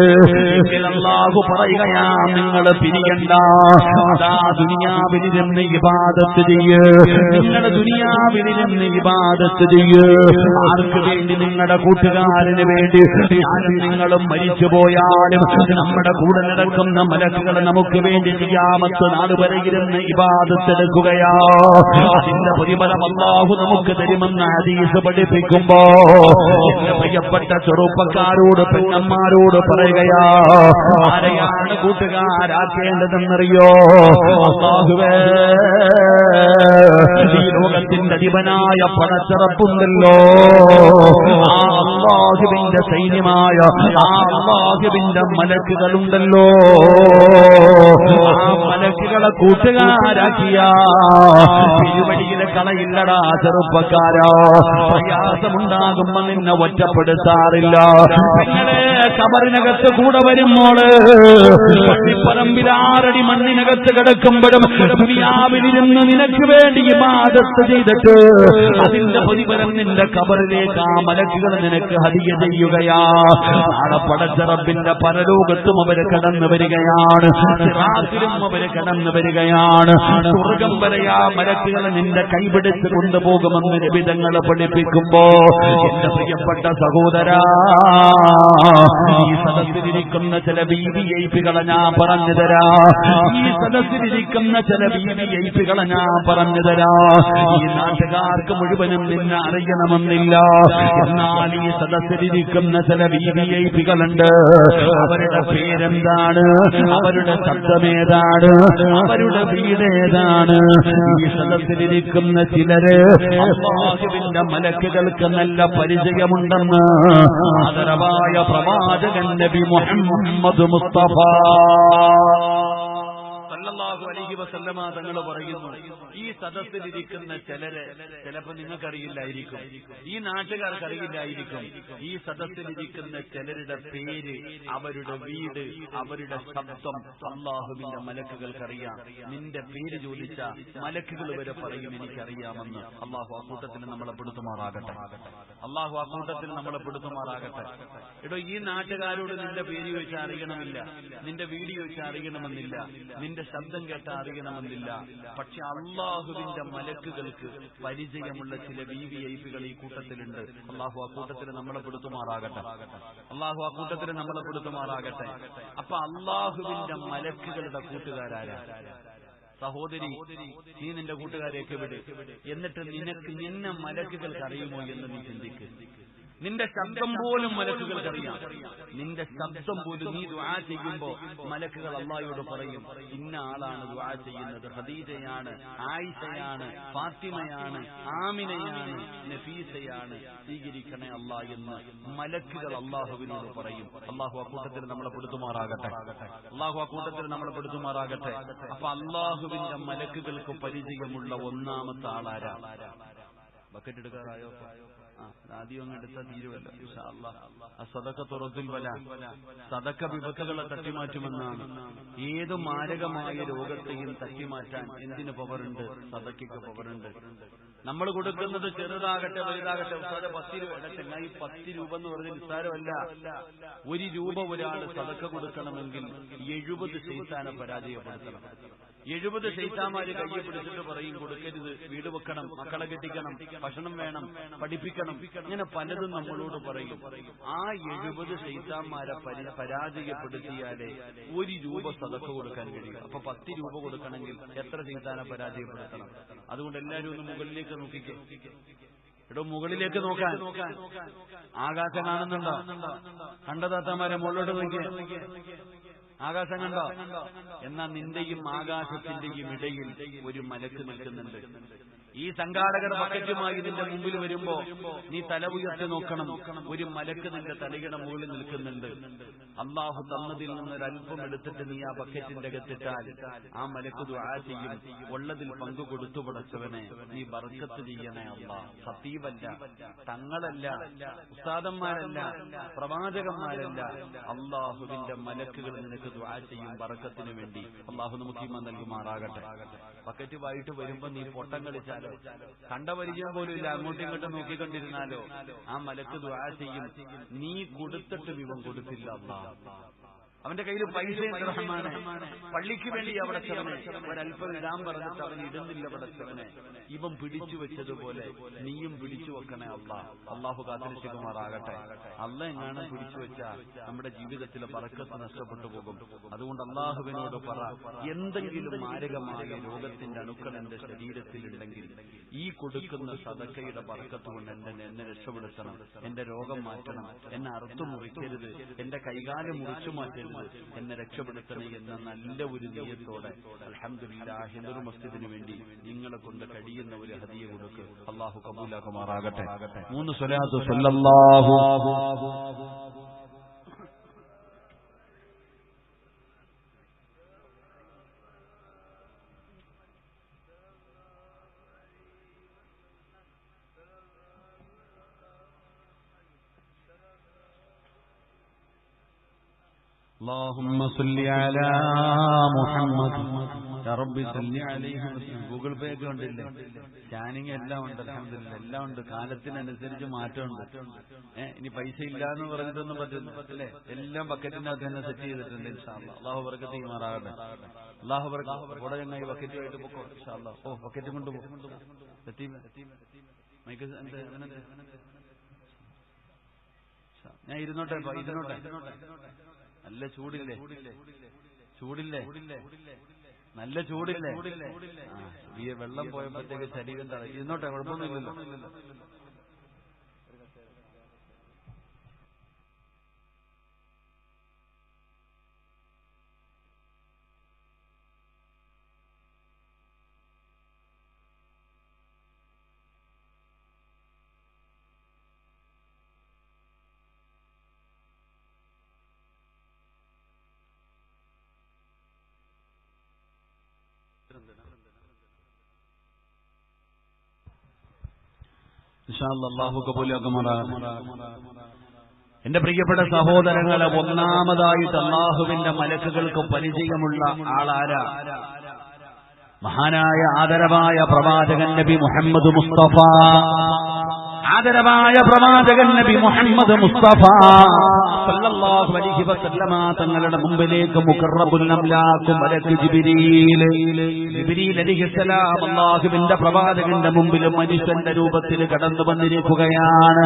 അല്ലാഹു പറയുകയാ നിങ്ങൾ പിരിയണ്ട. അതാ ദുനിയാവിലിരുന്ന് ഇബാദത്ത് ചെയ്യ്, നിങ്ങൾ ദുനിയാവിലിരുന്ന് ഇബാദത്ത് ചെയ്യ്. ആർക്ക് വേണ്ടി? നിങ്ങളുടെ കൂട്ടുകാരന് വേണ്ടി. നിങ്ങളും മരിച്ചു പോയാലും നമ്മുടെ കൂടെ നടക്കുന്ന മലക്കുകൾ നമുക്ക് വേണ്ടി ഖിയാമത്ത് നാൾ വരെ ഇരുന്ന് ഇബാദത്ത് എടുക്കുകയാ. അതിന്റെ പ്രതിഫലം അല്ലാഹു നമുക്ക് തരുമെന്ന് ഹദീസ് പഠിപ്പിക്കുമ്പോ എന്റെ പ്രിയപ്പെട്ട ചെറുപ്പക്കാരോട് പെണ്ണന്മാരോട് പറയുകയാ, ആരെയാണ് കൂട്ടുകാരാക്കേണ്ടതെന്നറിയോ? അല്ലാഹുവേ, ഈ ലോകത്തിന്റെ അധിപനായ പടച്ചിറപ്പുണ്ടല്ലോ, ആ അല്ലാഹുവിന്റെ സൈന്യമായ ആ അല്ലാഹുവിന്റെ മലക്കുകളുണ്ടല്ലോ, ആ മലക്കുകളെ കൂട്ടുകാരാക്കിയ തിരുവഴിയിലെ കളയില്ലടാ ചെറുപ്പക്കാരാ. പ്രയാസമുണ്ടാകുമ്പോ നിന്നെ ഒറ്റപ്പെടുത്താറില്ല. നിങ്ങളെ കബറിനകത്ത് കൂടെ വരുമ്പോള് പള്ളിപ്പറമ്പിൽ 6 അടി മണ്ണിനകത്ത് കിടക്കുമ്പോഴും ദുനിയാവിലിരുന്ന് നിനക്ക് വേണ്ടി ഇബാദത്ത് ചെയ്തിട്ട് അതിന്റെ പ്രതിഫലം നിന്റെ കബറിലേക്ക് ആ മലക്കുകൾ നിനക്ക് ഹദിയ ചെയ്യുകയാ. നാളെ പടച്ച റബ്ബിന്റെ പരലോകത്തും അവര് കടന്നു വരികയാണ്, സിറാത്തിലും അവര് കടന്നു വരികയാണ്. സ്വർഗം വരെ ആ മലക്കുകൾ നിന്റെ കൈപിടിച്ച് കൊണ്ടുപോകുമെന്ന് നബിതങ്ങൾ പഠിപ്പിക്കുമ്പോ എന്റെ പ്രിയപ്പെട്ട സഹോദരാ, ഈ സദസ്സിലിരിക്കുന്ന ചില ബീവിഐപികളെ ഞാൻ പറഞ്ഞു തരാ. ഈ സദസ്സിലിരിക്കുന്ന ചില ബീവിഐപികളെ ഞാൻ പറഞ്ഞു തരാ. ഈ നാട്ടുകാർക്ക് മുഴുവനും നിന്നെ അറിയണമെന്നില്ല. എന്നാൽ ഈ സദസ്സിലിരിക്കുന്ന ചില വിഐപികളുണ്ട്. അവരുടെ പേരെന്താണ്? അവരുടെ ശബ്ദമേതാണ്? അവരുടെ വീടേതാണ്? ഈ സദസ്സിലിരിക്കുന്ന ചിലര് അല്ലാഹുവിന്റെ മലക്കുകൾക്ക് നല്ല പരിചയമുണ്ടെന്ന് ആദരവായ പ്രവാചകൻ നബി മുഹമ്മദ് മുസ്തഫ സല്ലല്ലാഹു അലൈഹി വസല്ലമ തങ്ങൾ പറയുന്നു, ഈ സദസ്സിലിരിക്കുന്ന ചിലര് ചിലപ്പോ നിങ്ങൾക്കറിയില്ലായിരിക്കും, ഈ നാട്ടുകാർക്ക് അറിയില്ലായിരിക്കും. ഈ സദസ്സിലിരിക്കുന്ന ചിലരുടെ പേര്, അവരുടെ വീട്, അവരുടെ ശബ്ദം അല്ലാഹുവിന്റെ മലക്കുകൾക്കറിയാം. നിന്റെ പേര് ചോദിച്ച മലക്കുകൾ വരെ പറയും എനിക്കറിയാമെന്ന്. അല്ലാഹു ആ കൂട്ടത്തിൽ നമ്മളെ പെടുത്തുമാറാകട്ടെ. അല്ലാഹു ആ കൂട്ടത്തിൽ നമ്മളെ പെടുത്തുമാറാകട്ടെ. എടോ, ഈ നാട്ടുകാരോട് നിന്റെ പേര് ചോദിച്ചാൽ അറിയണമില്ല, നിന്റെ വീട് ചോദിച്ചാൽ അറിയണമെന്നില്ല, നിന്റെ ശബ്ദം കേട്ടാൽ അറിയണമെന്നില്ല. പക്ഷെ അല്ലാഹുവിന്റെ മലക്കുകൾക്ക് പരിചയമുള്ള ചില വിഐപികൾ ഈ കൂട്ടത്തിലുണ്ട്. അല്ലാഹു ആ കൂട്ടത്തിൽ നമ്മളെ പെടുത്തുമാറാകട്ടെ. അല്ലാഹു ആ കൂട്ടത്തിൽ നമ്മളെ പെടുത്തുമാറാകട്ടെ. അപ്പൊ അല്ലാഹുവിന്റെ മലക്കുകളുടെ കൂട്ടുകാരാരാ? സഹോദരി, നീ നിന്റെ കൂട്ടുകാരെയൊക്കെ വിട്. എന്നിട്ട് നിന്നെ മലക്കുകൾക്ക് അറിയുമോ എന്ന് നീ ചിന്തിക്ക്. നിന്റെ ശബ്ദം പോലും മലക്കുകൾക്കറിയാം. നിന്റെ ശബ്ദം പോലും നീ ദുആ ചെയ്യുമ്പോ മലക്കുകൾ അല്ലാഹുവോട് പറയും, ഇന്ന ആളാണ് ദുആ ചെയ്യുന്നത്, ഖദീജയാണ്, ആയിഷയാണ്, ഫാത്തിമയാണ്, ആമിനയാണ്, നഫീസയാണ്, സ്വീകരിക്കണേ അല്ലാഹ് എന്ന് മലക്കുകൾ അല്ലാഹുവിനോട് പറയും. അല്ലാഹു ആ കൂട്ടത്തിൽ നമ്മളെ പെടുത്തുമാറാകട്ടെ. അല്ലാഹു ആ കൂട്ടത്തിൽ നമ്മളെ പെടുത്തുമാറാകട്ടെ. അപ്പൊ അല്ലാഹുവിന്റെ മലക്കുകൾക്ക് പരിചയമുള്ള ഒന്നാമത്തെ ആളാരാ? ബക്കറ്റ് എടുക്കാറായോ? ആദ്യം അങ്ങ് എടുത്താൽ തീരുവല്ലോ. ഇൻഷാ അല്ലാഹ് സദഖത്തു റദ്ദുൽ ബലാ, സദഖ വിപത്തുകളെ തട്ടിമാറ്റുമെന്നാണ്. ഏത് മാരകമായ രോഗത്തെയും തട്ടിമാറ്റാൻ എന്തിന് പവറുണ്ട്? സദഖയ്ക്ക് പവറുണ്ട്. നമ്മൾ കൊടുക്കുന്നത് ചെറുതാകട്ടെ വലുതാകട്ടെ ഉസ്താദെ 10 രൂപ ചങ്ങായി 10 രൂപ എന്ന് പറഞ്ഞ നിസ്സാരമല്ല. 1 രൂപ ഒരാൾ സദഖ കൊടുക്കണമെങ്കിൽ 70 ശൈത്താനെ പരാജയപ്പെടുത്തണം. 70 ശൈത്താന്മാര് കയ്യെ പിടിച്ചിട്ട് പറയും കൊടുക്കരുത്, വീട് വെക്കണം, മക്കളെ കെട്ടിക്കണം, ഭക്ഷണം വേണം, പഠിപ്പിക്കണം, ഇങ്ങനെ പലതും നമ്മളോട് പറയും. ആ 70 ശൈത്താന്മാരെ പരാജയപ്പെടുത്തിയാലേ 1 രൂപ സദഖ കൊടുക്കാൻ കഴിയും. അപ്പൊ 10 രൂപ കൊടുക്കണമെങ്കിൽ എത്ര ശൈത്താനെ പരാജയപ്പെടുത്തണം? അതുകൊണ്ട് എല്ലാവരും ഒന്ന് മുകളിലേക്ക് നോക്കിക്കേ. എടോ മുകളിലേക്ക് നോക്കാൻ. ആകാശം കാണുന്നുണ്ടോ? കണ്ടതാത്തമാരെ മുകളിലോട്ട് നോക്കിയേ. ആകാശം കണ്ടോ? എന്നാൽ നിന്റെയും ആകാശത്തിന്റെയും ഇടയിൽ ഒരു മലക്ക് നിൽക്കുന്നുണ്ട്. ഈ സംഘാടകർ ബക്കറ്റുമായി നിന്റെ മുമ്പിൽ വരുമ്പോ നീ തല ഉയർത്തി നോക്കണം. ഒരു മലക്ക് നിന്റെ തലയുടെ മുകളിൽ നിൽക്കുന്നുണ്ട്. അള്ളാഹു തന്നതിൽ നിന്നൊരൽപ്പം എടുത്തിട്ട് നീ ആ ബക്കറ്റിന്റെ അകത്തിട്ടാൽ ആ മലക്ക് ദുആ ചെയ്യും, ഉള്ളതിൽ പങ്കു കൊടുത്തു പടച്ചവനെ നീ ബർക്കത്ത് ചെയ്യണേ അല്ലാഹ്. ഖതീബല്ല, തങ്ങളല്ല, ഉസ്താദന്മാരല്ല, പ്രവാചകന്മാരല്ല, അള്ളാഹുവിന്റെ മലക്കുകൾ നിനക്ക് ദുആ ചെയ്യും ബർക്കത്തിന് വേണ്ടി. അള്ളാഹു നമുക്ക് ഈമാൻ നൽകുമാറാകട്ടെ. ബക്കറ്റുമായിട്ട് വരുമ്പോ നീ പൊട്ടം കളിച്ചാലോ, കണ്ട പരിചയം പോലും ഇല്ല, അങ്ങോട്ടും ഇങ്ങോട്ടും നോക്കിക്കൊണ്ടിരുന്നാലോ ആ മലക്ക് ദുആ ചെയ്യും, നീ കൊടുത്തിട്ട് ഇവൻ കൊടുത്തില്ല അല്ലാഹ്. അവന്റെ കയ്യിൽ പൈസയുണ്ട് റഹ്മാനെ, പള്ളിക്ക് വേണ്ടി അവിടച്ചവനെ ഒരൽപ്പം ഇടാൻ പറഞ്ഞിട്ട് അവൻ ഇടുന്നില്ല പടച്ചവനെ, ഇവൻ പിടിച്ചു വെച്ചതുപോലെ നീയും പിടിച്ചു വെക്കണേ അല്ലാഹ്. അള്ളാഹു കാത്തിരക്ഷിക്കുമാറാകട്ടെ. അല്ലാഹ് എങ്ങാനും പിടിച്ചു വെച്ചാൽ നമ്മുടെ ജീവിതത്തിലെ ബർക്കത്ത് നഷ്ടപ്പെട്ടു പോകും. അതുകൊണ്ട് അള്ളാഹുവിനോട് പറ, എന്തെങ്കിലും മാരകമായ രോഗത്തിന്റെ അണുക്കൾ എന്റെ ശരീരത്തിലുണ്ടെങ്കിൽ ഈ കൊടുക്കുന്ന സദഖയുടെ ബർക്കത്ത് കൊണ്ട് എന്നെ രക്ഷപ്പെടുത്തണം, എന്റെ രോഗം മാറ്റണം, എന്നെ അറുത്തു മുറിക്കരുത്, എന്റെ കൈകാലം മുറിച്ചു മാറ്റരുത്, എന്നെ രക്ഷപ്പെടുത്തണേ എന്ന നല്ല ഒരു നിയത്തോടെ അൽഹംദുലില്ലാഹ് ഹിന്ദു മസ്ജിദിന് വേണ്ടി നിങ്ങളെ കൊണ്ട് കഴിയുന്ന ഒരു ഹദിയ കൊടുക്ക്. അല്ലാഹു കബൂലാക്കുമാറാകട്ടെ. 3 സ്വലാത്ത് സല്ലല്ലാഹു اللهم صل على محمد يا رب صل عليه وسلم. ഗൂഗിൾ പേ ഒക്കെ ഉണ്ടല്ലേ, സ്കാനിങ് എല്ലാം ഉണ്ട്, അൽഹംദുലില്ലാഹ് എല്ലാം ഉണ്ട്. കാലത്തിനനുസരിച്ച് മാറ്റമുണ്ട്. ഇനി പൈസ ഇല്ല എന്ന് പറഞ്ഞിട്ടൊന്നും പറ്റില്ല അല്ലേ, എല്ലാം ബക്കറ്റിന്റെ അകത്ത് തന്നെ സെറ്റ് ചെയ്തിട്ടുണ്ട്. ഇൻഷാ അല്ലാഹ് അല്ലാഹു ബർക്കത്ത് ചെയ്യുമാറാകട്ടെ. അല്ലാഹു ബർക്കത്ത്. ഇവിടെ ഞങ്ങൾ ബക്കറ്റുമായിട്ട് പൊക്കോ ഇൻഷാ അല്ലാഹ്. ഓ ബക്കറ്റ് കൊണ്ടുപോകും. ഞാൻ ഇരുന്നോട്ടെ. നല്ല ചൂടില്ലേ? നല്ല ചൂടില്ലേ? ഈ വെള്ളം പോയപ്പോഴത്തേക്ക് ശരീരം തടയും. ഇരുന്നോട്ടെ, കുഴപ്പമൊന്നുമില്ലല്ലോ. എന്റെ പ്രിയപ്പെട്ട സഹോദരങ്ങളെ, ഒന്നാമതായിട്ട് അല്ലാഹുവിന്റെ മലക്കുകൾക്ക് പരിചയമുള്ള ആളാരാ? മഹാനായ ആദരവായ പ്രവാചകൻ നബി മുഹമ്മദ് മുസ്തഫ. ആദരവായ പ്രവാചകൻ നബി മുഹമ്മദ് മുസ്തഫ സല്ലല്ലാഹു അലൈഹി വസല്ലമ തങ്ങളുടെ മുമ്പിലേക്ക് മുഖറബുൽ അംലാഖ് മലക്ക് ജിബ്രീൽ അലൈഹിസ്സലാം അല്ലാഹുവിന്റെ പ്രവാചകന്റെ മുമ്പിൽ മനുഷ്യന്റെ രൂപത്തിൽ കടന്നു വന്നിരിക്കുകയാണ്.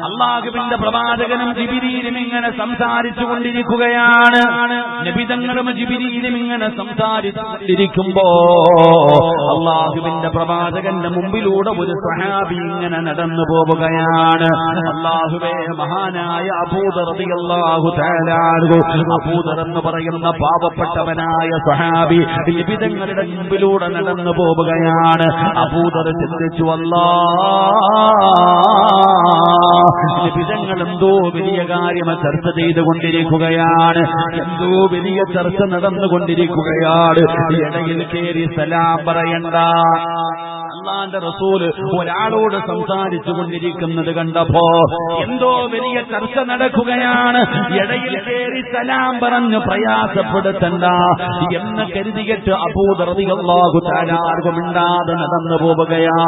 അല്ലാഹുവിന്റെ പ്രവാചകനും ജിബ്രീലും ഇങ്ങനെ സംസാരിച്ചു കൊണ്ടിരിക്കുകയാണ്. നബി തങ്ങളും ജിബ്രീലും ഇങ്ങനെ സംസാരിച്ചിരിക്കുമ്പോ അല്ലാഹുവിന്റെ പ്രവാചകന്റെ മുമ്പിലൂടെ ഒരു സ്വഹാബി ഇങ്ങനെ നടന്നു പോവുകയാണ്. അല്ലാഹുവേ, മഹാനായ അബൂദർ റളിയല്ലാഹു തആല അൻഹു, അബൂദർ എന്ന് പറയുന്ന പാവപ്പെട്ടവനായ സ്വഹാബി നബിതങ്ങളുടെ മുമ്പിലൂടെ നടന്നു പോവുകയാണ്. അബൂദർ ചിന്തിച്ചു, നബിതങ്ങൾ എന്തോ വലിയ കാര്യം ചർച്ച ചെയ്തുകൊണ്ടിരിക്കുകയാണ്, എന്തോ വലിയ ചർച്ച നടന്നുകൊണ്ടിരിക്കുകയാണ്. ഇടയിൽ കയറി സലാം പറയണ്ട. അള്ളാന്റെ റസൂല് ഒരാളോട് സംസാരിച്ചു കൊണ്ടിരിക്കുന്നത് കണ്ടപ്പോ എന്തോ വലിയ ചർച്ച നടക്കുകയാണ്. ഇടയിൽ കയറി സലാം പറഞ്ഞു പ്രയാസപ്പെടുത്തണ്ട എന്ന് കരുതിയിട്ട് അബൂദർ റളിയല്ലാഹു തആല ആർക്കുമിണ്ടാതെ നടന്നു പോവുകയാ.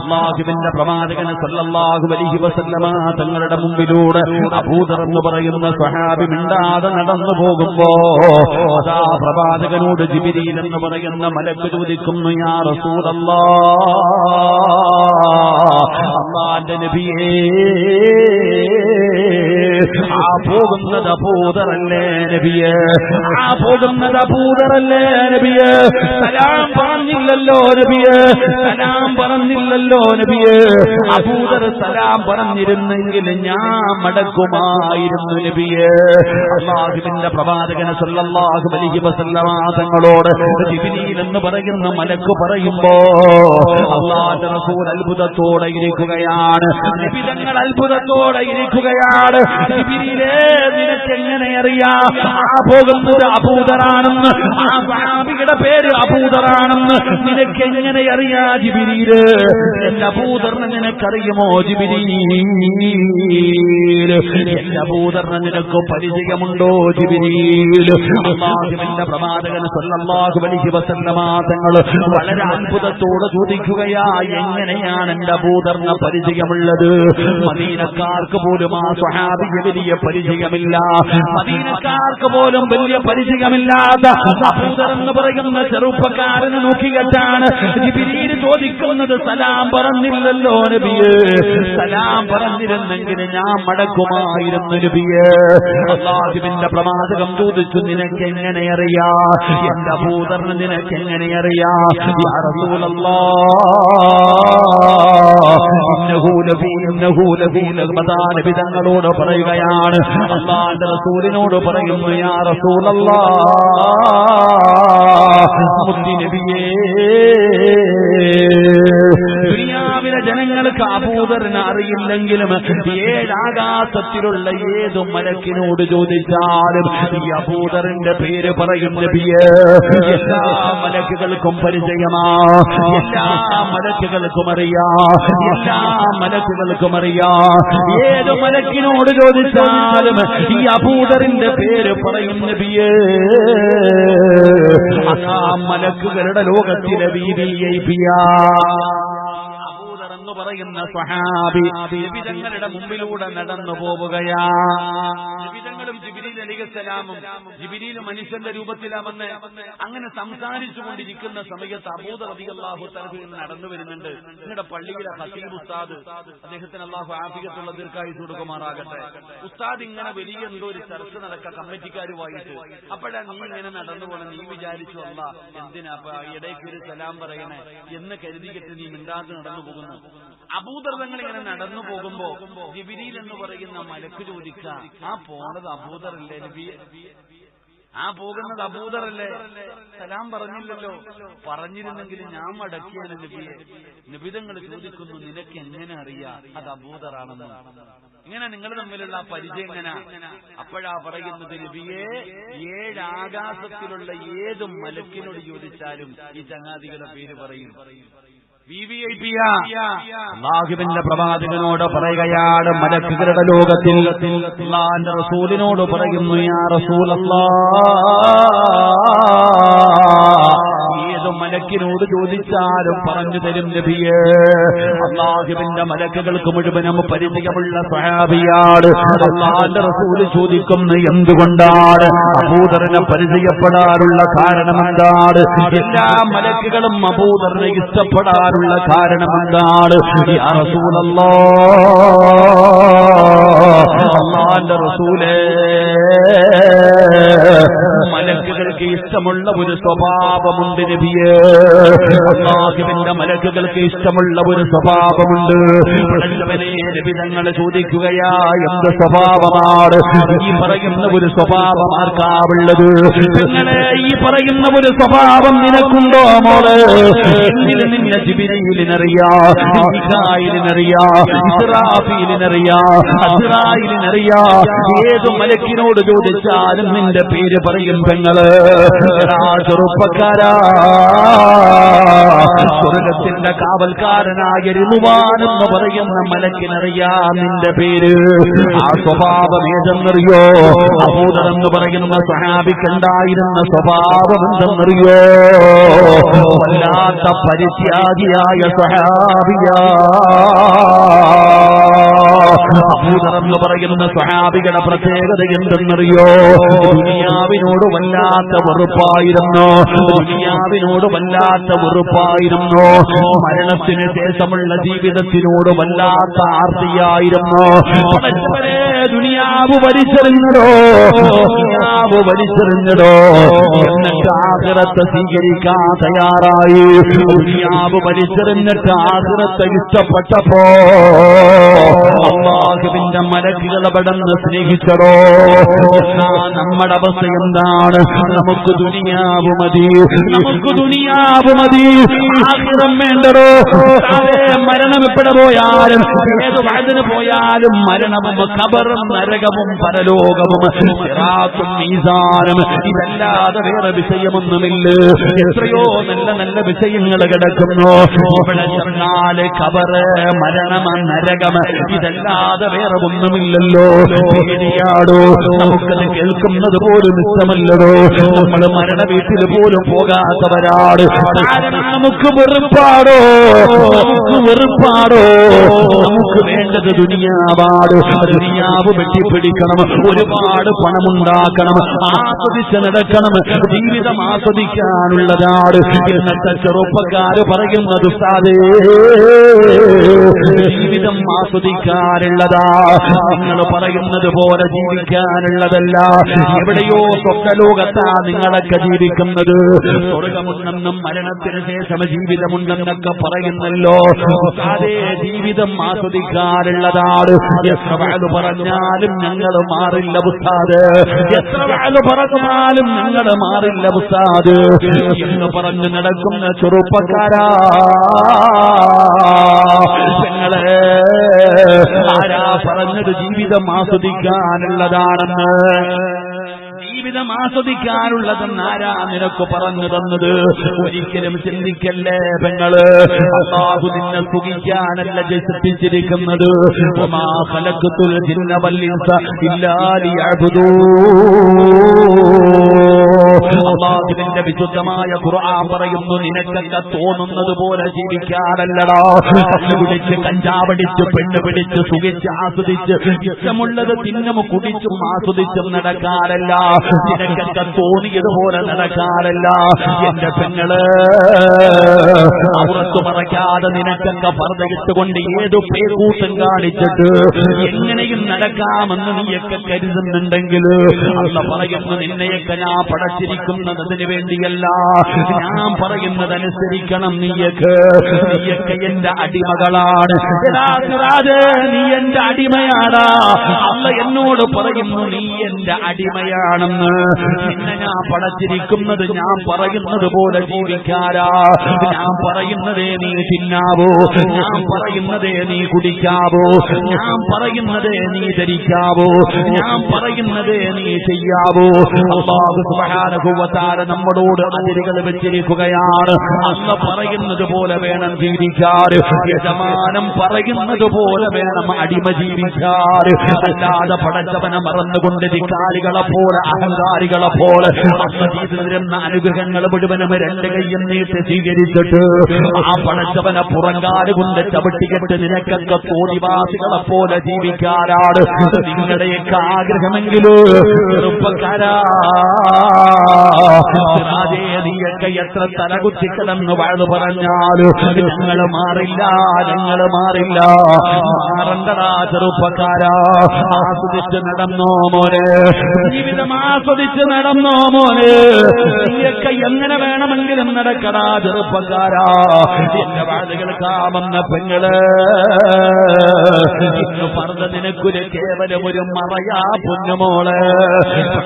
അല്ലാഹുവിന്റെ പ്രവാചകൻ സല്ലല്ലാഹു അലൈഹി വസല്ലമ തങ്ങളുടെ മുമ്പിലൂടെ അബൂദർ എന്ന് പറയുന്ന സ്വഹാബി മിണ്ടാതെ നടന്നു പോകുമ്പോ അതാ പ്രവാചകനോട് ജിബ്രീൽ എന്ന് പറയുന്ന മലക്ക് ചോദിക്കുന്നു, യാ റസൂലല്ലാഹ്, അല്ലാഹുവിന്റെ നബിയേ, ആ പോകുന്നത് അബൂദറല്ലേ നബിയേ? ആ പോകുന്നത് അബൂദറല്ലേ നബിയേ? സലാം പറഞ്ഞില്ലല്ലോ നബിയേ, സലാം പറഞ്ഞില്ലല്ലോ നബിയേ. അബൂദർ സലാം പറഞ്ഞിരുന്നെങ്കിൽ ഞാൻ മടക്കുമായിരുന്നു നബിയേ. അല്ലാഹുവിന്റെ പ്രവാചകൻ സല്ലല്ലാഹു അലൈഹി വസല്ലമ തങ്ങളോട് ജിബ്രീൽ എന്ന് പറയുന്ന മലക്ക് പറയുമ്പോ അല്ലാഹുവിന്റെ റസൂൽ അത്ഭുതത്തോടെ ഇരിക്കുകയാണ്. നബി തങ്ങൾ അത്ഭുതത്തോടെ ഇരിക്കുകയാണ്. ജിബ്രീലേ, നിനക്ക് എങ്ങനെ അറിയാം ആ പോകുന്നത് അബൂദറാണെന്ന്? ആ സഹാബിയുടെ പേര് അബൂദറാണെന്ന് നിനക്ക് എങ്ങനെ അറിയാ ജിബ്രീല്? എന്റെ അബൂദറിനെ നിനക്കറിയുമോ ജിബ്രീൽ? എന്റെ അബൂദറിനെ നിനക്ക് പരിചയമുണ്ടോ ജിബ്രീൽ? അല്ലാഹുവിന്റെ പ്രവാചകൻ സല്ലല്ലാഹു അലൈഹി വസല്ലമ തങ്ങൾ വളരെ അത്ഭുതത്തോടെ ചോദിക്കുകയാ, എങ്ങനെയാണ് എന്റെ അബൂദറിനെ പരിചയമുള്ളത്? മദീനക്കാർക്ക് പോലും ആ സ്വഹാബിയെ വലിയ പരിചയമില്ല. മദീനക്കാർക്ക് പോലും വലിയ പരിചയമില്ലാത്ത അബൂദർ എന്ന് പറയുന്ന ചെറുപ്പക്കാരനെ നോക്കിയിട്ടാണ് ജിബ്രീൽ ചോദിക്കുന്നത്, സലാം പറഞ്ഞില്ലല്ലോ നബിയേ? സലാം പറഞ്ഞിരുന്നെങ്കിൽ ഞാൻ മടക്കുമായിരുന്നു നബിയേ. അല്ലാഹുവിന്റെ പ്രവാചകൻ ചോദിച്ചു, നിനക്ക് എങ്ങനെ അറിയാ എന്റെ അബൂദറിനെ? നിനക്ക് എങ്ങനെ അറിയാ? യാ റസൂലല്ലാഹ്, ഇന്നഹു ലഫീ നബി തങ്ങളോട് പറയുകയാണ്, അല്ലാഹുവിന്റെ റസൂലിനോട് പറയുന്നു, യാ റസൂലല്ലാഹ്, മുത്തി നബിയേ, ദുനിയാവിലെ ജനങ്ങൾക്ക് അബൂദറിനെ അറിയില്ലെങ്കിലും ഏഴാകാശത്തിലുള്ള ഏത് മലക്കിനോട് ചോദിച്ചാലും ഈ അബൂദറിന്റെ പേര് പറയും നബിയേ. എല്ലാ മലക്കുകൾക്കും പരിചയമാ, എല്ലാ മലക്കുകൾക്കും അറിയാ, എല്ലാ മലക്കുകൾക്കും അറിയാ. ഏത് മലക്കിനോട് ചോദിച്ചാലും ഈ അബൂദറിന്റെ പേര് പറയും നബിയേ. ആ മലക്കുകളുടെ ലോകത്തിലെ വിവിഐപിയാ എന്ന് പറയുന്ന സ്വഹാബി നബിതങ്ങളുടെ മുമ്പിലൂടെ നടന്നു പോവുകയാ. നബിതങ്ങളും ജിബ്രീൽ അലൈഹിസ്സലാമും, ജിബ്രീൽ മനുഷ്യന്റെ രൂപത്തിലാമെന്ന് അങ്ങനെ സംസാരിച്ചു കൊണ്ടിരിക്കുന്ന സമയത്ത് അബൂദർ റളിയല്ലാഹു തആല നടന്നു വരുന്നുണ്ട്. നിങ്ങളുടെ പള്ളിയിലെ ഖതീബ് ഉസ്താദ്, അദ്ദേഹത്തിന് അല്ലാഹു ആഫിയത്തുള്ള ദീർഘായുസ്സ് കൊടുക്കുമാറാകട്ടെ, ഉസ്താദ് ഇങ്ങനെ വലിയ എന്തോ ഒരു ചർച്ച നടക്ക കമ്മിറ്റിക്കാരുമായിട്ട്. അപ്പോഴാ നീ ഇങ്ങനെ നടന്നു പോകണം, നീ വിചാരിച്ചു അല്ല എന്തിനാ ഇടയ്ക്ക് ഒരു സലാം പറയണേ എന്ന് കരുതിയിട്ട് നീ മിണ്ടാതെ നടന്നു പോകുന്നു. അബൂദർ തങ്ങൾ ഇങ്ങനെ നടന്നു പോകുമ്പോ ജിബ്രീൽ എന്ന് പറയുന്ന മലക്ക് ചോദിക്ക, ആ പോണത് അബൂദറല്ലേ നബിയെ? ആ പോകുന്നത് അബൂദറല്ലേ? സലാം പറഞ്ഞില്ലല്ലോ. പറഞ്ഞിരുന്നെങ്കിൽ ഞാൻ മടക്കിയാണ് നബിയെ. നബിതങ്ങൾ ചോദിക്കുന്നു, നിനക്ക് എങ്ങനെ അറിയാം അത് അബൂദറാണെന്ന്? ഇങ്ങനെ നിങ്ങൾ തമ്മിലുള്ള പരിചയം എങ്ങനെ? അപ്പോഴാ പറയുന്നത്, നബിയെ, ഏഴാകാശത്തിലുള്ള ഏത് മലക്കിനോട് ചോദിച്ചാലും ഈ ചങ്ങാതികളുടെ പേര് പറയും. അല്ലാഹുവിന്റെ പ്രവാചകനോട് പറയുകയാണ്, മലക്കുകളുടെ ലോകത്തിൽ അല്ലാഹുവിന്റെ റസൂലിനോട് പറയുന്നു, യാ റസൂലല്ലാഹ്, ഏത് മലക്കിനോട് ചോദിച്ചാലും പറഞ്ഞു തരും നബിയേ. അല്ലാഹുവിന്റെ മലക്കുകൾക്ക് മുഴുവനും പരിചയമുള്ള സ്വഹാബിയാണ്. അല്ലാഹുവിന്റെ റസൂല് ചോദിക്കുന്നു, എന്തുകൊണ്ടാണ് അബൂദറിനെ പരിചയപ്പെടാനുള്ള കാരണം എന്താണ്? എല്ലാ മലക്കുകളും അബൂദറിനെ ഇഷ്ടപ്പെടാറുള്ള കാരണം എന്താണ്? യാ റസൂലല്ലാഹ്, അല്ലാഹുവിന്റെ റസൂലേ, മലക്കുകൾക്ക് ഇഷ്ടമുള്ള ഒരു സ്വഭാവമുണ്ട് നബിയേ. അല്ലാഹുവിന്റെ മലക്കുകൾക്ക് ഇഷ്ടമുള്ള ഒരു സ്വഭാവമുണ്ട്. നബി തങ്ങൾ ചോദിക്കുകയാ, എന്ത് സ്വഭാവമാണ്? ഈ പറയുന്ന ഒരു സ്വഭാവം ആർക്കാവുള്ളത്? നിങ്ങളെ ഈ പറയുന്ന ഒരു സ്വഭാവം നിനക്കുണ്ടോ മോളെ? എങ്കിലും നിന്നെ ജിബ്രീലിനറിയാ, മീകായിലിനറിയാ, ഇസ്രാഫീലിനറിയാ, അസ്റായിലിനറിയാ. ഏത് മലക്കിനോട് ചോദിച്ചാലും നിന്റെ പേര് പറയും പെങ്ങളെ. പെങ്ങള്. ചെറുപ്പക്കാരാ, സ്വർഗത്തിന്റെ കാവൽക്കാരനായ റിദ്വാൻ എന്ന് പറയുന്ന മലക്കിനറിയാം നിന്റെ പേര്. ആ സ്വഭാവം ഏതെന്നറിയോ? അബൂദർ എന്ന് പറയുന്ന സഹാബിക്കുണ്ടായിരുന്ന സ്വഭാവം എന്തെന്നറിയോ? വല്ലാത്ത പരിത്യാഗിയായ സഹാബിയാ. അബൂദർ എന്ന് പറയുന്ന സഹാബികളുടെ പ്രത്യേകത എന്തെന്നറിയോ? ദുനിയാവിനോട് വല്ലാത്ത വെറുപ്പായിരുന്നു. ദുനിയാവിനോട് വല്ലാത്ത വെറുപ്പായിരുന്നു. മരണത്തിന് ശേഷമുള്ള ജീവിതത്തിനോട് വല്ലാത്ത ആർത്തിയായിരുന്നു. ദുനിയാവ് വലിച്ചെറിഞ്ഞടോ, ദുനിയാവ് വലിച്ചെറിഞ്ഞടോ. എന്നിട്ട് ആഖിറത്ത് സ്വീകരിക്കാൻ തയ്യാറായി. ദുനിയാവ് വലിച്ചെറിഞ്ഞിട്ട് ആഖിറത്ത് ഇഷ്ടപ്പെട്ടപ്പോ അല്ലാഹുവിന്റെ മലക്കുകളെ പെട്ടെന്ന് സ്നേഹിച്ചടോ. നമ്മുടെ അവസ്ഥ എന്താണ്? നമുക്ക് ദുനിയാവ് മതി, നമുക്ക് ദുനിയാവ് മതി, ആഖിറം വേണ്ടടോ. മരണം എവിടെ പോയാലും ഏത് വഅദിന് പോയാലും മരണവും ഖബറും നരകവും പരലോകവും സിറാത്തും മീസാനും ഇതല്ലാതെ വേറെ വിഷയമൊന്നുമില്ല. എത്രയോ നല്ല നല്ല വിഷയങ്ങൾ കിടക്കുന്നു. ഇവിടെ ചെന്നാല് ഖബറ്, മരണം, നരകം ഇതല്ലാതെ വേറെ ഒന്നുമില്ലല്ലോ. പേടിയാടോ, നമുക്കത് കേൾക്കുന്നത് പോലും ഇഷ്ടമല്ലടോ. നമ്മൾ മരണ വീട്ടിൽ പോലും പോകാത്തവരാണ്. നമുക്ക് വെറുപ്പാടോ, നമുക്ക് വെറുപ്പാടോ. നമുക്ക് വേണ്ടത് ദുനിയാവാട്. ദുനിയാവ് വെട്ടിപ്പിടിക്കണം, ഒരുപാട് പണമുണ്ടാക്കണം, ആസ്വദിച്ച് നടക്കണം, ജീവിതം ആസ്വദിക്കാനുള്ളതാണ്. ഇന്നത്തെ ചെറുപ്പക്കാര് പറയുന്നത് ഉസ്താദേ ജീവിതം ആസ്വദിക്കാനുള്ളതാ, നിങ്ങൾ പറയുന്നത് പോലെ ജീവിക്കാനുള്ളതല്ല. എവിടെയോ സ്വപ്നലോകത്താ നിങ്ങളൊക്കെ ജീവിക്കുന്നത്. സ്വർഗമുണ്ടെന്നും മരണത്തിന് ശേഷം ജീവിതമുണ്ടെന്നൊക്കെ പറയുന്നല്ലോ. അതേ ജീവിതം ആസ്വദിക്കാനുള്ളതാണ്. എത്ര വാഴ് പറഞ്ഞാലും ഞങ്ങൾ മാറില്ല ഉസ്താദ്, എത്ര വാഴ് പറഞ്ഞാലും ഞങ്ങൾ മാറില്ല ഉസ്താദ് എന്ന് പറഞ്ഞു നടക്കുന്ന ചെറുപ്പക്കാരാ, ഞങ്ങളെ ആരാ പറഞ്ഞത് ജീവിതം ആസ്വദിക്കാനുള്ളതാണെന്ന്? ജീവിതം ആസ്വദിക്കാനുള്ളതെന്ന് ആരാ നിനക്ക് പറഞ്ഞു തന്നത്? ഒരിക്കലും ചിന്തിക്കല്ലേ പെങ്ങള്. അല്ലാഹു നിന്നെ സുഖിക്കാനല്ല സൃഷ്ടിച്ചിരിക്കുന്നത്. വമാ ഖലഖതുൽ ജിന്ന വൽ ഇൻസ ഇല്ലാ ലിയഅ്ബുദൂൻ. അല്ലാഹുവിന്റെ വിശുദ്ധമായ ഖുർആൻ പറയുന്നു, നിനക്കൊക്കെ തോന്നുന്നത് പോലെ ജീവിക്കാനല്ലടാ. പിടിച്ച് കഞ്ചാവടിച്ച് പെണ്ണ് പിടിച്ച് സുഖിച്ച് ആസ്വദിച്ച് ഇഷ്ടമുള്ളത് തിന്നും കുടിച്ചും ആസ്വദിച്ചും നടക്കാനല്ല. നിനക്കൊക്കെ തോന്നിയതുപോലെ നടക്കാനല്ല. എന്റെ പെങ്ങള് അവർക്ക് മറയ്ക്കാതെ നിനക്കൊക്കെ പർദ്ദയിട്ടുകൊണ്ട് ഏതു പേർകൂട്ടം കാണിച്ചിട്ട് എങ്ങനെയും നടക്കാമെന്ന് നീയൊക്കെ കരുതുന്നുണ്ടെങ്കിൽ അല്ല പറയുന്നു, നിന്നെയൊക്കെ ഞാൻ പടച്ചിരിക്കുന്നത് അതിനു വേണ്ടിയല്ല. ഞാൻ പറയുന്നതനുസരിക്കണം. നീയൊക്കെ എന്റെ അടിമകളാണ്. നീ എന്റെ അടിമയാടാ. അല്ല എന്നോട് പറയുന്നു, നീ എന്റെ അടിമയാണെന്ന്. നിന്നെ ഞാൻ പടച്ചിരിക്കുന്നത് ഞാൻ പറയുന്നത് പോലെ ജീവിക്കാരാ. ഞാൻ പറയുന്നതേ നീ തിന്നാവോ, ഞാൻ പറയുന്നതേ നീ കുടിക്കാവോ, ഞാൻ പറയുന്നതേ നീ ധരിക്കാവോ, ഞാൻ പറയുന്നതേ നീ ചെയ്യാവോ. അല്ലാഹു സുബ്ഹാനഹു വ തആല നമ്മളോട് അതിരുകൾ വെച്ചിരിക്കുകയാണ്. അന്ന് പറയുന്നത് പോലെ വേണം ജീവിക്കാൻ. യജമാനം പറയുന്നത് പോലെ വേണം അടിമ ജീവിക്കാൻ. അല്ലാതെ പടച്ചവനെ മറന്നുകൊണ്ട് ധിക്കാരികളെ പോലെ അഹങ്കാരികളെ പോലെ അന്ന് ചെയ്തിരുന്ന അനുഗ്രഹങ്ങൾ മുഴുവനും രണ്ട് കൈയും നീട്ടി സ്വീകരിച്ചിട്ട് ആ പടച്ചവനെ പുറങ്കാലുകൊണ്ട് ചവിട്ടിക്കെട്ട് നിനക്കൊക്കെ തോന്നിവാസികളെ പോലെ ജീവിക്കാനാണ് നിങ്ങളുടെയൊക്കെ ആഗ്രഹമെങ്കിലും ചെറുപ്പക്കാരാ. നീയൊക്കെ എത്ര തലകുത്തിക്കണമെന്ന് വാഴ്ന്നു പറഞ്ഞാലും ഞങ്ങൾ മാറില്ല, ഞങ്ങൾ മാറില്ല. മാറണ്ടടാ ചെറുപ്പക്കാരാ. ആസ്വദിച്ച് നടന്നോ മോനെ, ജീവിതം ആസ്വദിച്ച് നടന്നോ മോനെ. നീയൊക്കെ എങ്ങനെ വേണമെങ്കിലും നടക്കടാ ചെറുപ്പക്കാരാ. എന്റെ വാഴുകൾ കാമെന്ന പെങ്ങള് ഇന്ന് പറഞ്ഞ നിനക്കൊരു കേവലം ഒരു മറയാ പൊന്നുമോള്.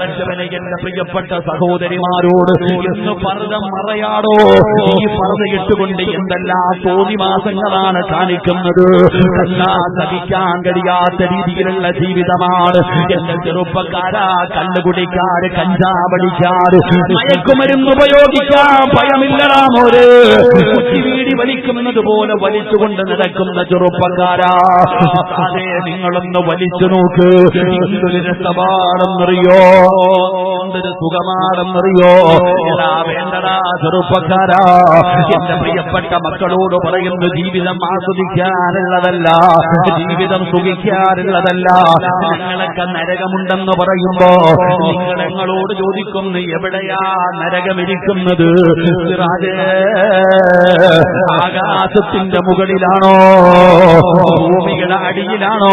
പഠിച്ചവനെ എന്റെ പ്രിയപ്പെട്ട സഹോദരിമാരോട് ഇന്ന് പറഞ്ഞ മറയാടോ ഈ പർദ്ദയിട്ടുകൊണ്ട് എന്തെല്ലാം തോന്നിവാസങ്ങളാണ് കാണിക്കുന്നത്. സഹിക്കാൻ കഴിയാത്ത രീതിയിലുള്ള ജീവിതമാണ്. എന്റെ ചെറുപ്പക്കാരാ, കണ്ണുകുടിക്കാര്, കഞ്ചാവടിക്കാര്, മയക്കുമരുന്ന് ഉപയോഗിക്കാൻ ഭയമില്ലടാ മോര്. കുറ്റിവീടി വലിക്കുന്നത് പോലെ വലിച്ചുകൊണ്ട് നടക്കുന്ന ചെറുപ്പക്കാരാ, അതെ നിങ്ങളൊന്ന് വലിച്ചു നോക്ക്. എന്തൊരു രസമാണെന്നറിയോ, എന്തൊരു സുഖമാണെന്നറിയോ. എടാ വേണ്ടടാ ചെറുപ്പക്കാരാ, എന്റെ പ്രിയപ്പെട്ട മക്കളോട് പറയുന്നു, ജീവിതം ആസ്വദിക്കാനുള്ളതല്ല, ജീവിതം സുഖിക്കാനുള്ളതല്ല. ഞങ്ങളൊക്കെ നരകമുണ്ടെന്ന് പറയുമ്പോ നിങ്ങളോട് ചോദിക്കുന്നു, എവിടെയാ നരകമിരിക്കുന്നത്? ആകാശത്തിന്റെ മുകളിലാണോ, ഭൂമിയുടെ അടിയിലാണോ,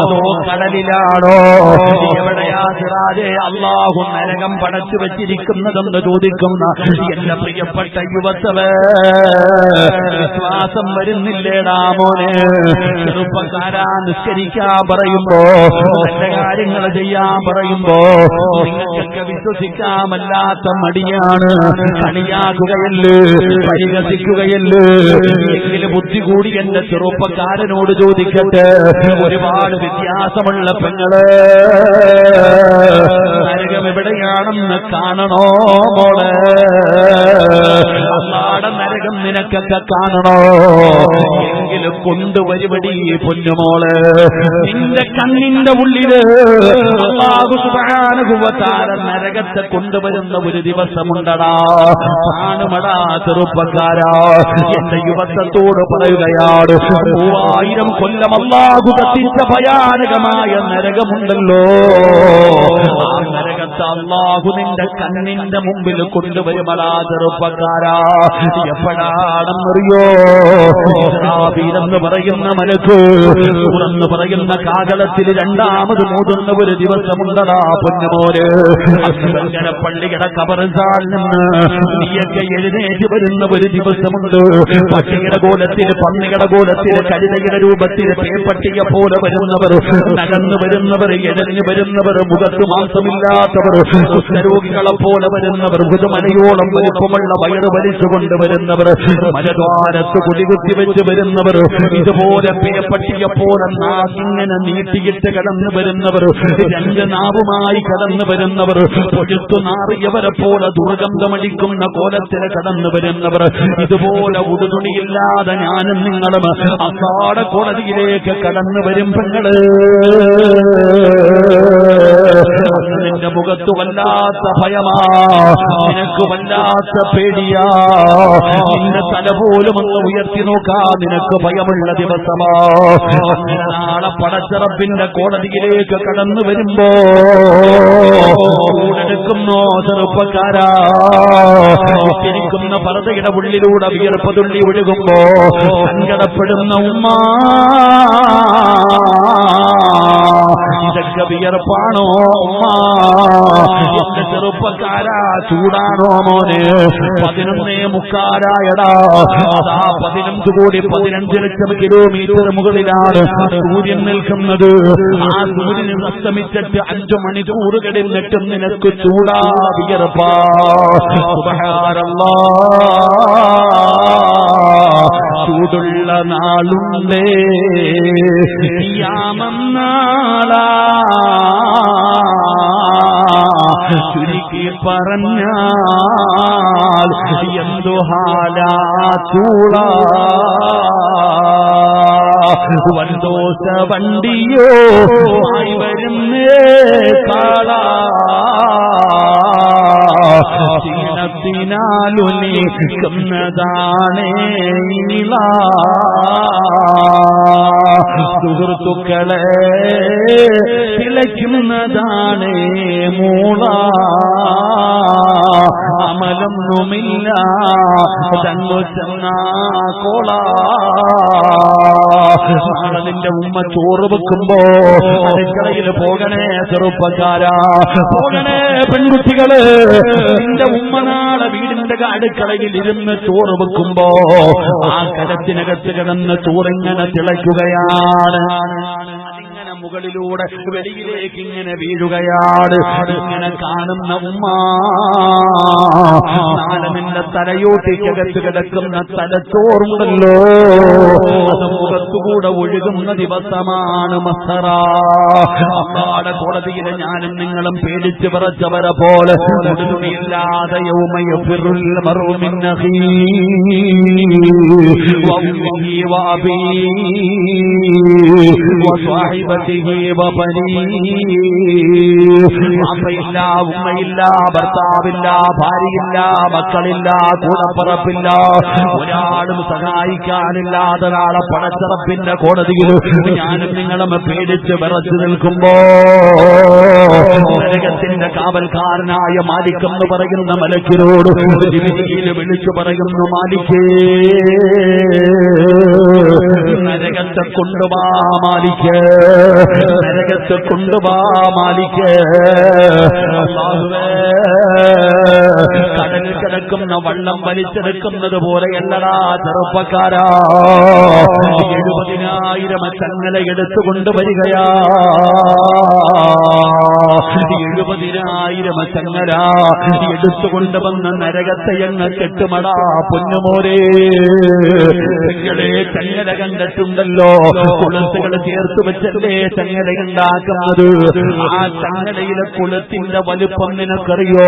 അതോ കടലിലാണോ? എവിടെയാ സിറാജേ അല്ലാഹു നരകം പടച്ചു വെച്ചിരിക്കുന്നതെന്ന് ചോദിക്കുന്ന എന്റെ പ്രിയപ്പെട്ട യുവത്വേ, വിശ്വാസം വരുന്നില്ലേടാ മോനെ? ചെറുപ്പക്കാരാ, നിസ്കരിക്കാൻ പറയുമ്പോ, നല്ല കാര്യങ്ങൾ ചെയ്യാൻ പറയുമ്പോ നിങ്ങൾക്കൊക്കെ വിശ്വസിക്കാമല്ലാത്ത മടിയാണ്. കളിയാക്കുകയല്ലേ, പരിഹസിക്കുകയല്ലേ? എങ്കിലും ബുദ്ധി കൂടി എന്റെ ചെറുപ്പക്കാരനോട് ചോദിക്കട്ടെ, ഒരുപാട് വ്യത്യാസമുള്ള പെങ്ങള് നരകം എവിടെയാണെന്ന് കാണണോ മോളെ? അല്ലാടെ നരകം നിനക്കൊക്കെ കാണണോ? എങ്കിലും കൊണ്ടുവരുപടി പൊന്നുമോള്. നിന്റെ കണ്ണിന്റെ ഉള്ളില് അല്ലാഹു സുബ്ഹാനഹു വ തആല നരകത്തെ കൊണ്ടുവരുന്ന ഒരു ദിവസമുണ്ടടാ. കാണുമടാ ചെറുപ്പക്കാരാ, എന്റെ യുവത്വത്തോട് പറയുകയാണ്, 3000 കൊല്ലം അല്ലാഹു കത്തിച്ച ഭയാനകമായ നരകമുണ്ടല്ലോ. ആ നരകത്തെ അല്ലാഹു നിന്റെ കണ്ണിന്റെ മുമ്പിൽ കൊണ്ടുവരുമടാ ചെറുപ്പക്കാരാ. എപ്പോഴാണെന്നറിയോ? ഇസ്രാഫീലെന്ന് പറയുന്ന മലക്ക്, എന്ന് പറയുന്ന കാകളത്തിൽ രണ്ടാമത് മൂതുന്ന ഒരു ദിവസമുണ്ടടാ പൊന്നുമോര്. അങ്ങനെ പള്ളിയുടെ കബറിസ്ഥാനിൽ നിന്ന് നീയൊക്കെ എഴുന്നേറ്റ് വരുന്ന ഒരു ദിവസമുണ്ട്. പട്ടിയുടെ കോലത്തിൽ, പന്നിയുടെ കോലത്തിൽ, കഴുതയുടെ രൂപത്തിൽ, പേപ്പട്ടിയെ പോലെ വരുന്നവർ, നടന്നു വരുന്നവർ, എഴഞ്ഞു വരുന്നവർ, മുഖത്ത് മാംസമില്ലാത്തവർ, കുഷ്ഠരോഗികളെ പോലെ വരുന്നവർ, മുതുമലയോളം വലുപ്പമുള്ള വയറ് വലിച്ചുകൊണ്ട് വരുന്നവർ, മലദ്വാരത്ത് കുടികുത്തി വെച്ച് വരുന്നവർ, ഇതുപോലെ പേപ്പട്ടിയെ പോലെ നാക്കിങ്ങനെ നീട്ടിയിട്ട് കടന്നു വരുന്നവർ, 2 നാവുമായി കടന്നു വരുന്നവർ, പൊഴുത്തു നാറിയവരെ പോലെ ദുർഗന്ധമടിക്കുന്ന കോലത്തിൽ കടന്നു വരുന്നവർ, ഇതുപോലെ ഉടുതുണിയില്ലാതെ ഞാനും നിങ്ങളും അസാട കോടതിയിലേക്ക് കടന്നു വരും പെങ്ങള്. നിന്റെ മുഖത്ത് വല്ലാത്ത ഭയമാ, നിനക്ക് വല്ലാത്ത പേടിയാ. നിന്റെ തല പോലും ഒന്ന് ഉയർത്തി നോക്കാൻ നിനക്ക് ഭയമുള്ള ദിവസമാ. നാളെ പടച്ചറപ്പിന്റെ കോടതിയിലേക്ക് കടന്നു വരുമ്പോ കൂടെടുക്കുന്നോ ചെറുപ്പക്കാരാ? ഇരിക്കുന്ന പർദ്ദയുടെ ഉള്ളിലൂടെ വിയർപ്പ് തുള്ളി ഒഴുകുമ്പോ സങ്കടപ്പെടുന്ന ഉമ്മ, ഇതൊക്കെ വിയർപ്പാണോ ഉമ്മ? എന്റെ ചെറുപ്പക്കാരാ, ചൂടാണോ മോനെ? 11:45 അതാ 15 കോടി 15 ലക്ഷം കിലോമീറ്റർ മുകളിലാണ് സൂര്യൻ നിൽക്കുന്നത്. ആ സൂര്യന് അസ്തമിച്ചിട്ട് 5 മണിക്കൂർ കഴിഞ്ഞിട്ടും നിനക്ക് ചൂടാ, വിയർപ്പാ. സുബ്ഹാനല്ലാഹ്, ചൂടുള്ള നാളുണ്ടേ യാമന്നാളാ. ചുരുക്കി പറഞ്ഞാൽ എന്തു ഹാലാ ചൂളാ. വന്തോസ വണ്ടിയോ ആയി വരുന്നേ കാളാ. ീനാലുനിക്കുന്നതാണേ സുഹൃത്തുക്കളെ, തിളയ്ക്കുന്നതാണേ മൂള. അമലൊന്നുമില്ല തങ്ങു ചെന്നാ കോള. നാളെ നിന്റെ ഉമ്മ ചോറ് വെക്കുമ്പോ അടുക്കളയിൽ പോകണേ ചെറുപ്പക്കാരാ, പോകണേ പെൺകുട്ടികള്. നിന്റെ ഉമ്മ നാളെ വീടിന്റെ അടുക്കളയിൽ ഇരുന്ന് ചോറ് വെക്കുമ്പോ ആ കടത്തിനകത്ത് കിടന്ന് ചോറിങ്ങനെ തിളയ്ക്കുകയാണ്. മുകളിലൂടെ വെളിയിലേക്ക് ഇങ്ങനെ വീഴുകയാണ്. ഇങ്ങനെ കാണുന്ന ഉമ്മ നാലമിന്റെ തലയോട്ടിക്കകത്ത് കിടക്കുന്ന തലച്ചോറുണ്ടല്ലോ, അത് മുഖത്തുകൂടെ ഒഴുകുന്ന ദിവസമാണ് മസ്തറ. അള്ളാഹുവിന്റെ കോടതിയിലെ ഞാനും നിങ്ങളും പേടിച്ച് വിറച്ചവരെ പോലെ ഒടുവില്ലാതെ യൗമയഫിറുൽ മർഉ മിൻ അഖീഹി വഅമ്മിഹി വഅബീഹി വസ്വാഹിബതിഹി വബനീഹി. അമ്മയില്ല, ഉമ്മയില്ല, ഭർത്താവില്ല, ഭാര്യയില്ല, മക്കളില്ല, കൂടപ്പറപ്പില്ല, ഒരാളും സഹായിക്കാനില്ലാതെ നാളെ പടച്ചറപ്പിന്റെ കോടതിയിൽ ഞാനും നിങ്ങളും പേടിച്ച് വിറച്ചു നിൽക്കുമ്പോ നരകത്തിന്റെ കാവൽക്കാരനായ മാലിക് എന്ന് പറയുന്ന മലക്കിനോട് ജിബ്രീൽ വിളിച്ചു പറയുന്നു, മാലിക്കേ നരകത്തെ കൊണ്ടുവാ മാലിക്ക്, നരകത്തെ കൊണ്ടുവാ മാലിക്ക്. കടലിൽ കിടക്കുന്ന വള്ളം വലിച്ചെടുക്കുന്നത് പോലെയല്ലടാ ചെറുപ്പക്കാരാ, 70,000 ചങ്ങല എടുത്തുകൊണ്ടുവരികയാ, 70,000 ചങ്ങല എടുത്തുകൊണ്ടുവന്ന നരകത്തെ അങ്ങ് കെട്ടുമടാ പൊന്നുമോരേ. നിങ്ങളെ ചങ്ങല കണ്ടിട്ടുണ്ടല്ലോ, കുളത്തുകൾ ചേർത്ത് വെച്ചല്ലേ ചങ്ങല ഉണ്ടാക്കുന്നത്. ആ ചങ്ങലയിലെ കുളത്തിന്റെ വലുപ്പം നിനക്കറിയോ?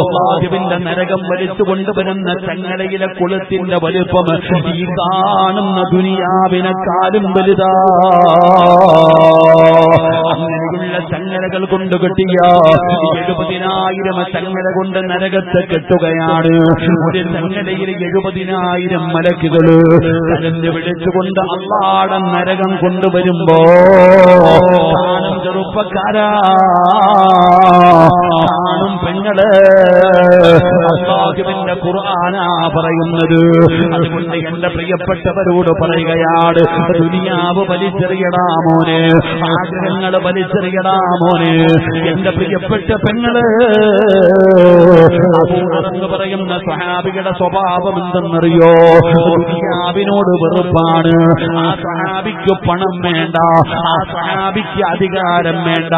അല്ലാഹുവിന്റെ നരകം വലിച്ചു കൊണ്ടുവരുന്ന ചങ്ങലയിലെ കുളത്തിന്റെ വലുപ്പം ഈ കാണുന്ന ദുനിയാവിനെക്കാളും വലുതാ. അങ്ങനെയുള്ള ചങ്ങലകൾ കൊണ്ട് കെട്ടിയ 70,000 ചങ്ങല കൊണ്ട് നരകത്തെ കെട്ടുകയാണ്. ഒരു ചങ്ങലയിൽ 70,000 മലക്കുകൾ കരഞ്ഞു വിളിച്ചുകൊണ്ട് അള്ളാടെ നരകം കൊണ്ടുവരുമ്പോ കാണും ചെറുപ്പക്കാരാ, കാണും പെങ്ങള്, അല്ലാഹുവിന്റെ ഖുർആനാ പറയുന്നത്. അതുകൊണ്ട് എന്റെ പ്രിയപ്പെട്ടവരോട് പറയുകയാണ്, ദുനിയാവ് വലിച്ചെറിയടാ മോനെ, ആഗ്രഹങ്ങൾ വലിച്ചെറിയടാ മോനെ. എന്റെ പ്രിയപ്പെട്ട പെങ്ങള്, എന്ന് പറയുന്ന സ്വഹാബികളുടെ സ്വഭാവം എന്തെന്നറിയോ? ദുനിയാവിനോട് വെറുപ്പാണ്. ആ സ്വഹാബിക്ക് പണം വേണ്ട, ആ സ്വഹാബിക്ക് അധികാരം വേണ്ട,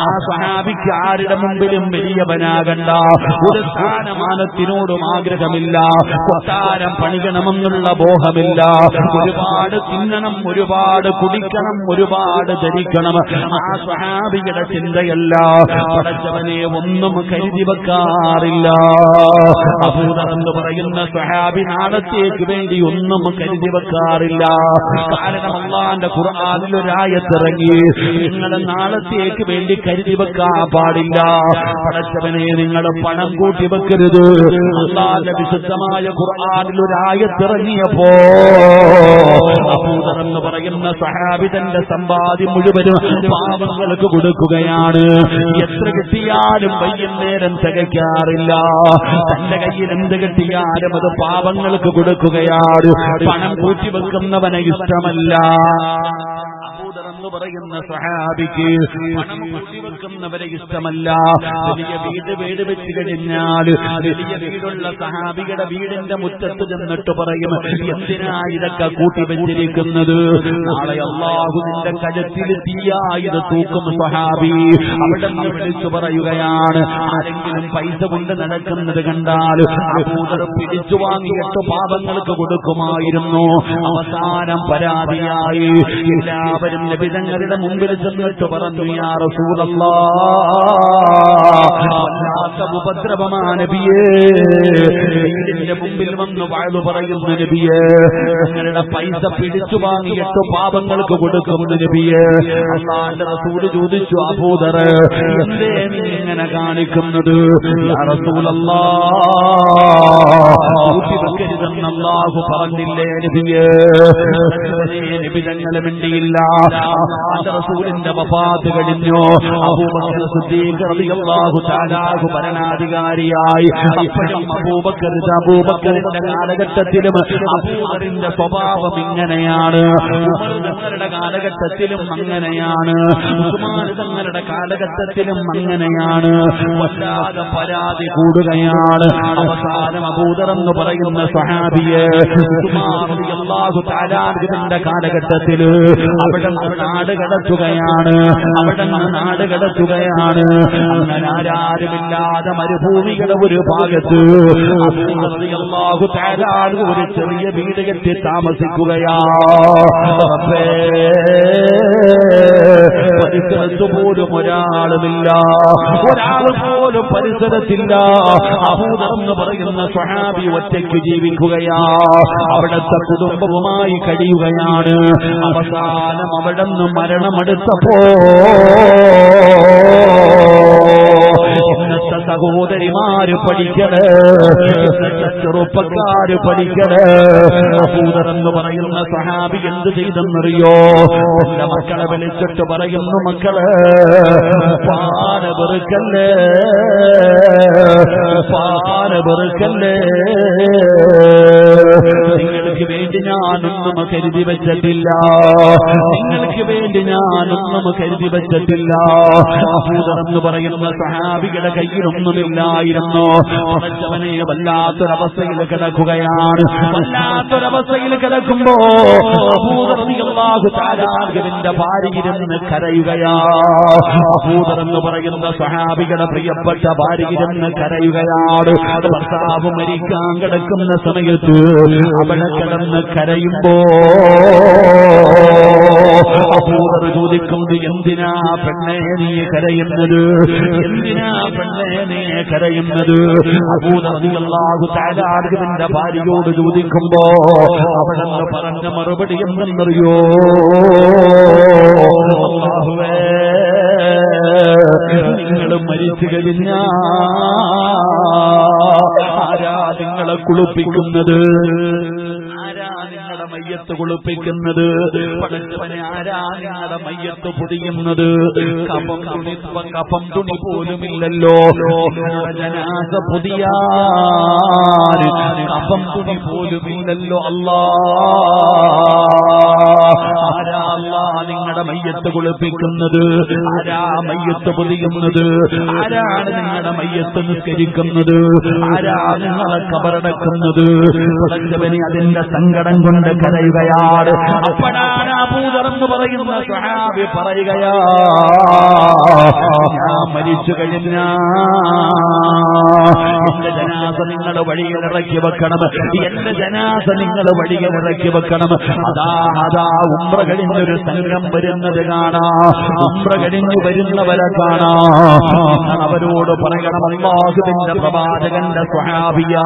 ആ സ്വഹാബിക്ക് ആരുടെ മുമ്പിലും വലിയവനാകണ്ട, ഒരു സ്ഥാനമാനത്തിനോടും ആഗ്രഹമില്ല, കൊട്ടാരം പണിയണമെന്നുള്ള മോഹമില്ല, ഒരുപാട് തിന്നണം, ഒരുപാട് കുടിക്കണം, ഒരുപാട് ധരിക്കണം. ആ സ്വഹാബിയുടെ ചിന്തയല്ല. പടച്ചവനെ ഒന്നും കരുതി വെക്കാറില്ല. അബൂദർ എന്ന് പറയുന്ന സ്വഹാബി നാളത്തേക്ക് വേണ്ടി ഒന്നും കരുതി വെക്കാറില്ല. കാരണം അല്ലാഹുവിന്റെ ഖുർആനിൽ ഒരു ആയത്ത് ഇറങ്ങി, നിങ്ങൾ നാളത്തേക്ക് വേണ്ടി കരുതി വെക്കാൻ പാടില്ല. പടച്ചവനെ നിങ്ങൾ പണം കൂട്ടി വെക്കരുത്. അല്ലാഹുവിന്റെ വിശുദ്ധമായ ഖുർആനിൽ ഒരു ആയത്ത് ഇറങ്ങിയപ്പോ അബൂദർ എന്ന് പറയുന്ന സ്വഹാബി തന്റെ സമ്പാദ്യം മുഴുവനും പാവങ്ങൾക്ക് കൊടുക്കുകയാണ്. എത്ര കിട്ടിയാലും വൈകുന്നേരം തികയ്ക്കാറില്ല. തന്റെ കയ്യിൽ എന്ത് കിട്ടിയാലും അത് പാവങ്ങൾക്ക് കൊടുക്കുകയാണ്. പണം കൂട്ടിവെക്കുന്നവനെ ഇഷ്ടമല്ല. എന്ന് പറയുന്ന സ്വഹാബിക്ക് പണം കൂട്ടിവെക്കുന്നവരെ ഇഷ്ടമല്ല. വലിയ വീട് വെച്ച് കഴിഞ്ഞാൽ വലിയ വീടുള്ള സ്വഹാബിയുടെ വീടിന്റെ മുറ്റത്ത് ചെന്നിട്ട് പറയും, എന്തിനാ ഇതൊക്കെ കൂട്ടിവെച്ചിരിക്കുന്നത്? നാളെ അല്ലാഹു നിന്റെ കഴുത്തിൽ തീയായത് തൂക്കും സ്വഹാബി. അവിടെ നിന്ന് വിളിച്ചു പറയുകയാണ്, ആരെങ്കിലും പൈസ കൊണ്ട് നടക്കുന്നത് കണ്ടാൽ അബൂദർ പിടിച്ചു വാങ്ങിയിട്ട് പാപങ്ങൾക്ക് കൊടുക്കുമായിരുന്നു. അവസാനം പരാതിയായി എല്ലാവരും നബിതങ്ങളുടെ മുമ്പിൽ ചെന്നിട്ട് പറഞ്ഞു, യാ റസൂലല്ലാഹ്, ഉപദ്രവമാ നബിയേ. വീടിന്റെ മുമ്പിൽ വന്ന് വാഴ്ന്നു പറയുന്നു, നബിയേ നിങ്ങളുടെ പൈസ പിടിച്ചു വാങ്ങിയിട്ട് പാപങ്ങൾക്ക് കൊടുക്കുന്നു നബിയേ. അല്ലാഹുവിന്റെ റസൂൽ ചോദിച്ചു, അബൂദർ എന്തേ നീ ഇങ്ങനെ കാണിക്കുന്നത്? യാ റസൂലല്ലാഹ്, കൂട്ടിവെക്കരുതെന്ന് അല്ലാഹു പറഞ്ഞില്ലേ നബിയേ? നബി തങ്ങളെ മിണ്ടിയില്ല. അല്ലാഹുവിന്റെ റസൂലിന്റെ വഫാത്ത് കഴിഞ്ഞു. അബൂബക്കർ സിദ്ദീഖ് റളിയല്ലാഹു തആല ഭരണാധികാരിയായി. അപ്പോഴും അബൂബക്കർ അബൂബക്കറിന്റെ കാലഘട്ടത്തിലും അബൂബക്കറിന്റെ സ്വഭാവം ഇങ്ങനെയാണ്, ഉമർ തങ്ങളുടെ കാലഘട്ടത്തിലും അങ്ങനെയാണ്, ഉസ്മാൻ തങ്ങളുടെ കാലഘട്ടത്തിലും അങ്ങനെയാണ്. വല്ലാതെ പരാതി കൂടുകയാണ്. അവസാനം അബൂദർ എന്ന് പറയുന്ന സ്വഹാബിയെ ഉസ്മാൻ റളിയല്ലാഹു തആല അൻഹുവിന്റെ കാലഘട്ടത്തിൽ അവിടെ നാട് കടത്തുകയാണ്. അങ്ങനെ ആരാരുമില്ലാതെ മരുഭൂമിയുടെ ഒരു ഭാഗത്ത് അബൂദർ റളിയല്ലാഹു തആല ഒരു ചെറിയ വീട് കെട്ടി താമസിക്കുകയാ. പരിസരത്ത് പോലും ഒരാളുമില്ല, ഒരാൾ പോലും പരിസരത്തില്ല. അബൂദർ എന്ന് പറയുന്ന സ്വഹാബി ഒറ്റയ്ക്ക് ജീവിക്കുകയാ. അവിടുത്തെ കുടുംബവുമായി കഴിയുകയാണ്. അവസാനം അവിടെ നിന്ന് മരണമെടുത്തപ്പോ ഇന്നത്തെ സഹോദരിമാര് പഠിക്കണേ, ഇന്നത്തെ ചെറുപ്പക്കാര് പഠിക്കണേ. അബൂദർ എന്ന് പറയുന്ന സ്വഹാബി എന്ത് ചെയ്തെന്നറിയോ? എന്റെ മക്കളെ വിളിച്ചിട്ട് പറയുന്നു, മക്കളെ പാന വെറുക്കല്ലേ, പാന വെറുക്കല്ലേ, നിങ്ങൾക്ക് വേണ്ടി ഞാനൊന്നും കരുതി വെച്ചിട്ടില്ല, നിങ്ങൾക്ക് വേണ്ടി ഞാനൊന്നും കരുതി വെച്ചിട്ടില്ല. അബൂദർ എന്ന് പറയുന്ന സഹാബികളുടെ കയ്യിലൊന്നുമില്ലായിരുന്നു. അവനെ വല്ലാത്തൊരവസ്ഥയിൽ കിടക്കുകയാണ്. വല്ലാത്തൊരവസ്ഥയിൽ കിടക്കുമ്പോ അബൂദർ റളിയല്ലാഹു തആല അൻഹുവിന്റെ ഭാര്യയിരുന്ന് കരയുകയാ. അബൂദർ എന്ന് പറയുന്ന സഹാബികളുടെ പ്രിയപ്പെട്ട ഭാര്യയിരുന്ന് കരയുകയാണ്. ഭർത്താവ് മരിക്കാൻ കിടക്കുന്ന സമയത്ത് അവിടെ കിടന്ന് കരയുമ്പോ അബൂദർ ചോദിക്കുന്നത്, എന്തിനാ പെണ്ണേ നീ കരയുന്നത്, എന്തിനാ പെണ്ണേ നീ കരയുന്നത്? അബൂദർ റളിയല്ലാഹു തആല അൻഹുവിന്റെ ഭാര്യയോട് ചോദിക്കുമ്പോ അവിടെ നിന്ന് പറഞ്ഞ മറുപടി എന്തെന്നറിയോ? അല്ലാഹുവേ, നിങ്ങൾ മരിച്ചു കഴിഞ്ഞാ ആരാ നിങ്ങളെ കുളിപ്പിക്കുന്നത്? ആരാ നിങ്ങളുടെ മയ്യത്ത് കുളിപ്പിക്കുന്നത്? പടച്ചവനെ, ആരാ നിങ്ങളുടെ മയ്യത്ത് പൊതിയുന്നത്? കഫം തുണി പോലുമില്ലല്ലോ. നിങ്ങളുടെ ജനാസ പൊതിയാൻ കഫം തുണി പോലുമില്ലല്ലോ. അല്ലാ, ആരാ അല്ലാ നിങ്ങളുടെ മയ്യത്ത് കുളിപ്പിക്കുന്നത്? ആരാ മയ്യത്ത് പൊതിയുന്നത്? ആരാണ് നിങ്ങളുടെ മയ്യത്ത് നിസ്കരിക്കുന്നത്? ആരാ നിങ്ങളെ കബറടക്കുന്നത്? പടച്ചവനെ, അതിന്റെ സങ്കടം കൊണ്ട് കരയുകയാണ്. അപ്പോഴാണ് അബൂദർ എന്ന് പറയുന്ന സ്വഹാബി പറയുകയാ, ഞാൻ മരിച്ചു കഴിഞ്ഞാ എന്റെ ജനാസ നിങ്ങൾ വഴിയിൽ ഇറക്കി വെക്കണം, എന്റെ ജനാസ നിങ്ങൾ വഴിയിൽ ഇറക്കി വെക്കണം. അതാ ഉംറ കഴിഞ്ഞൊരു സംഘം വരുന്നത് കാണാം, ഉംറ കഴിഞ്ഞു വരുന്നവരെ കാണാം. അവരോട് പറയണം, അല്ലാഹുവിന്റെ പ്രവാചകന്റെ സ്വഹാബിയാ,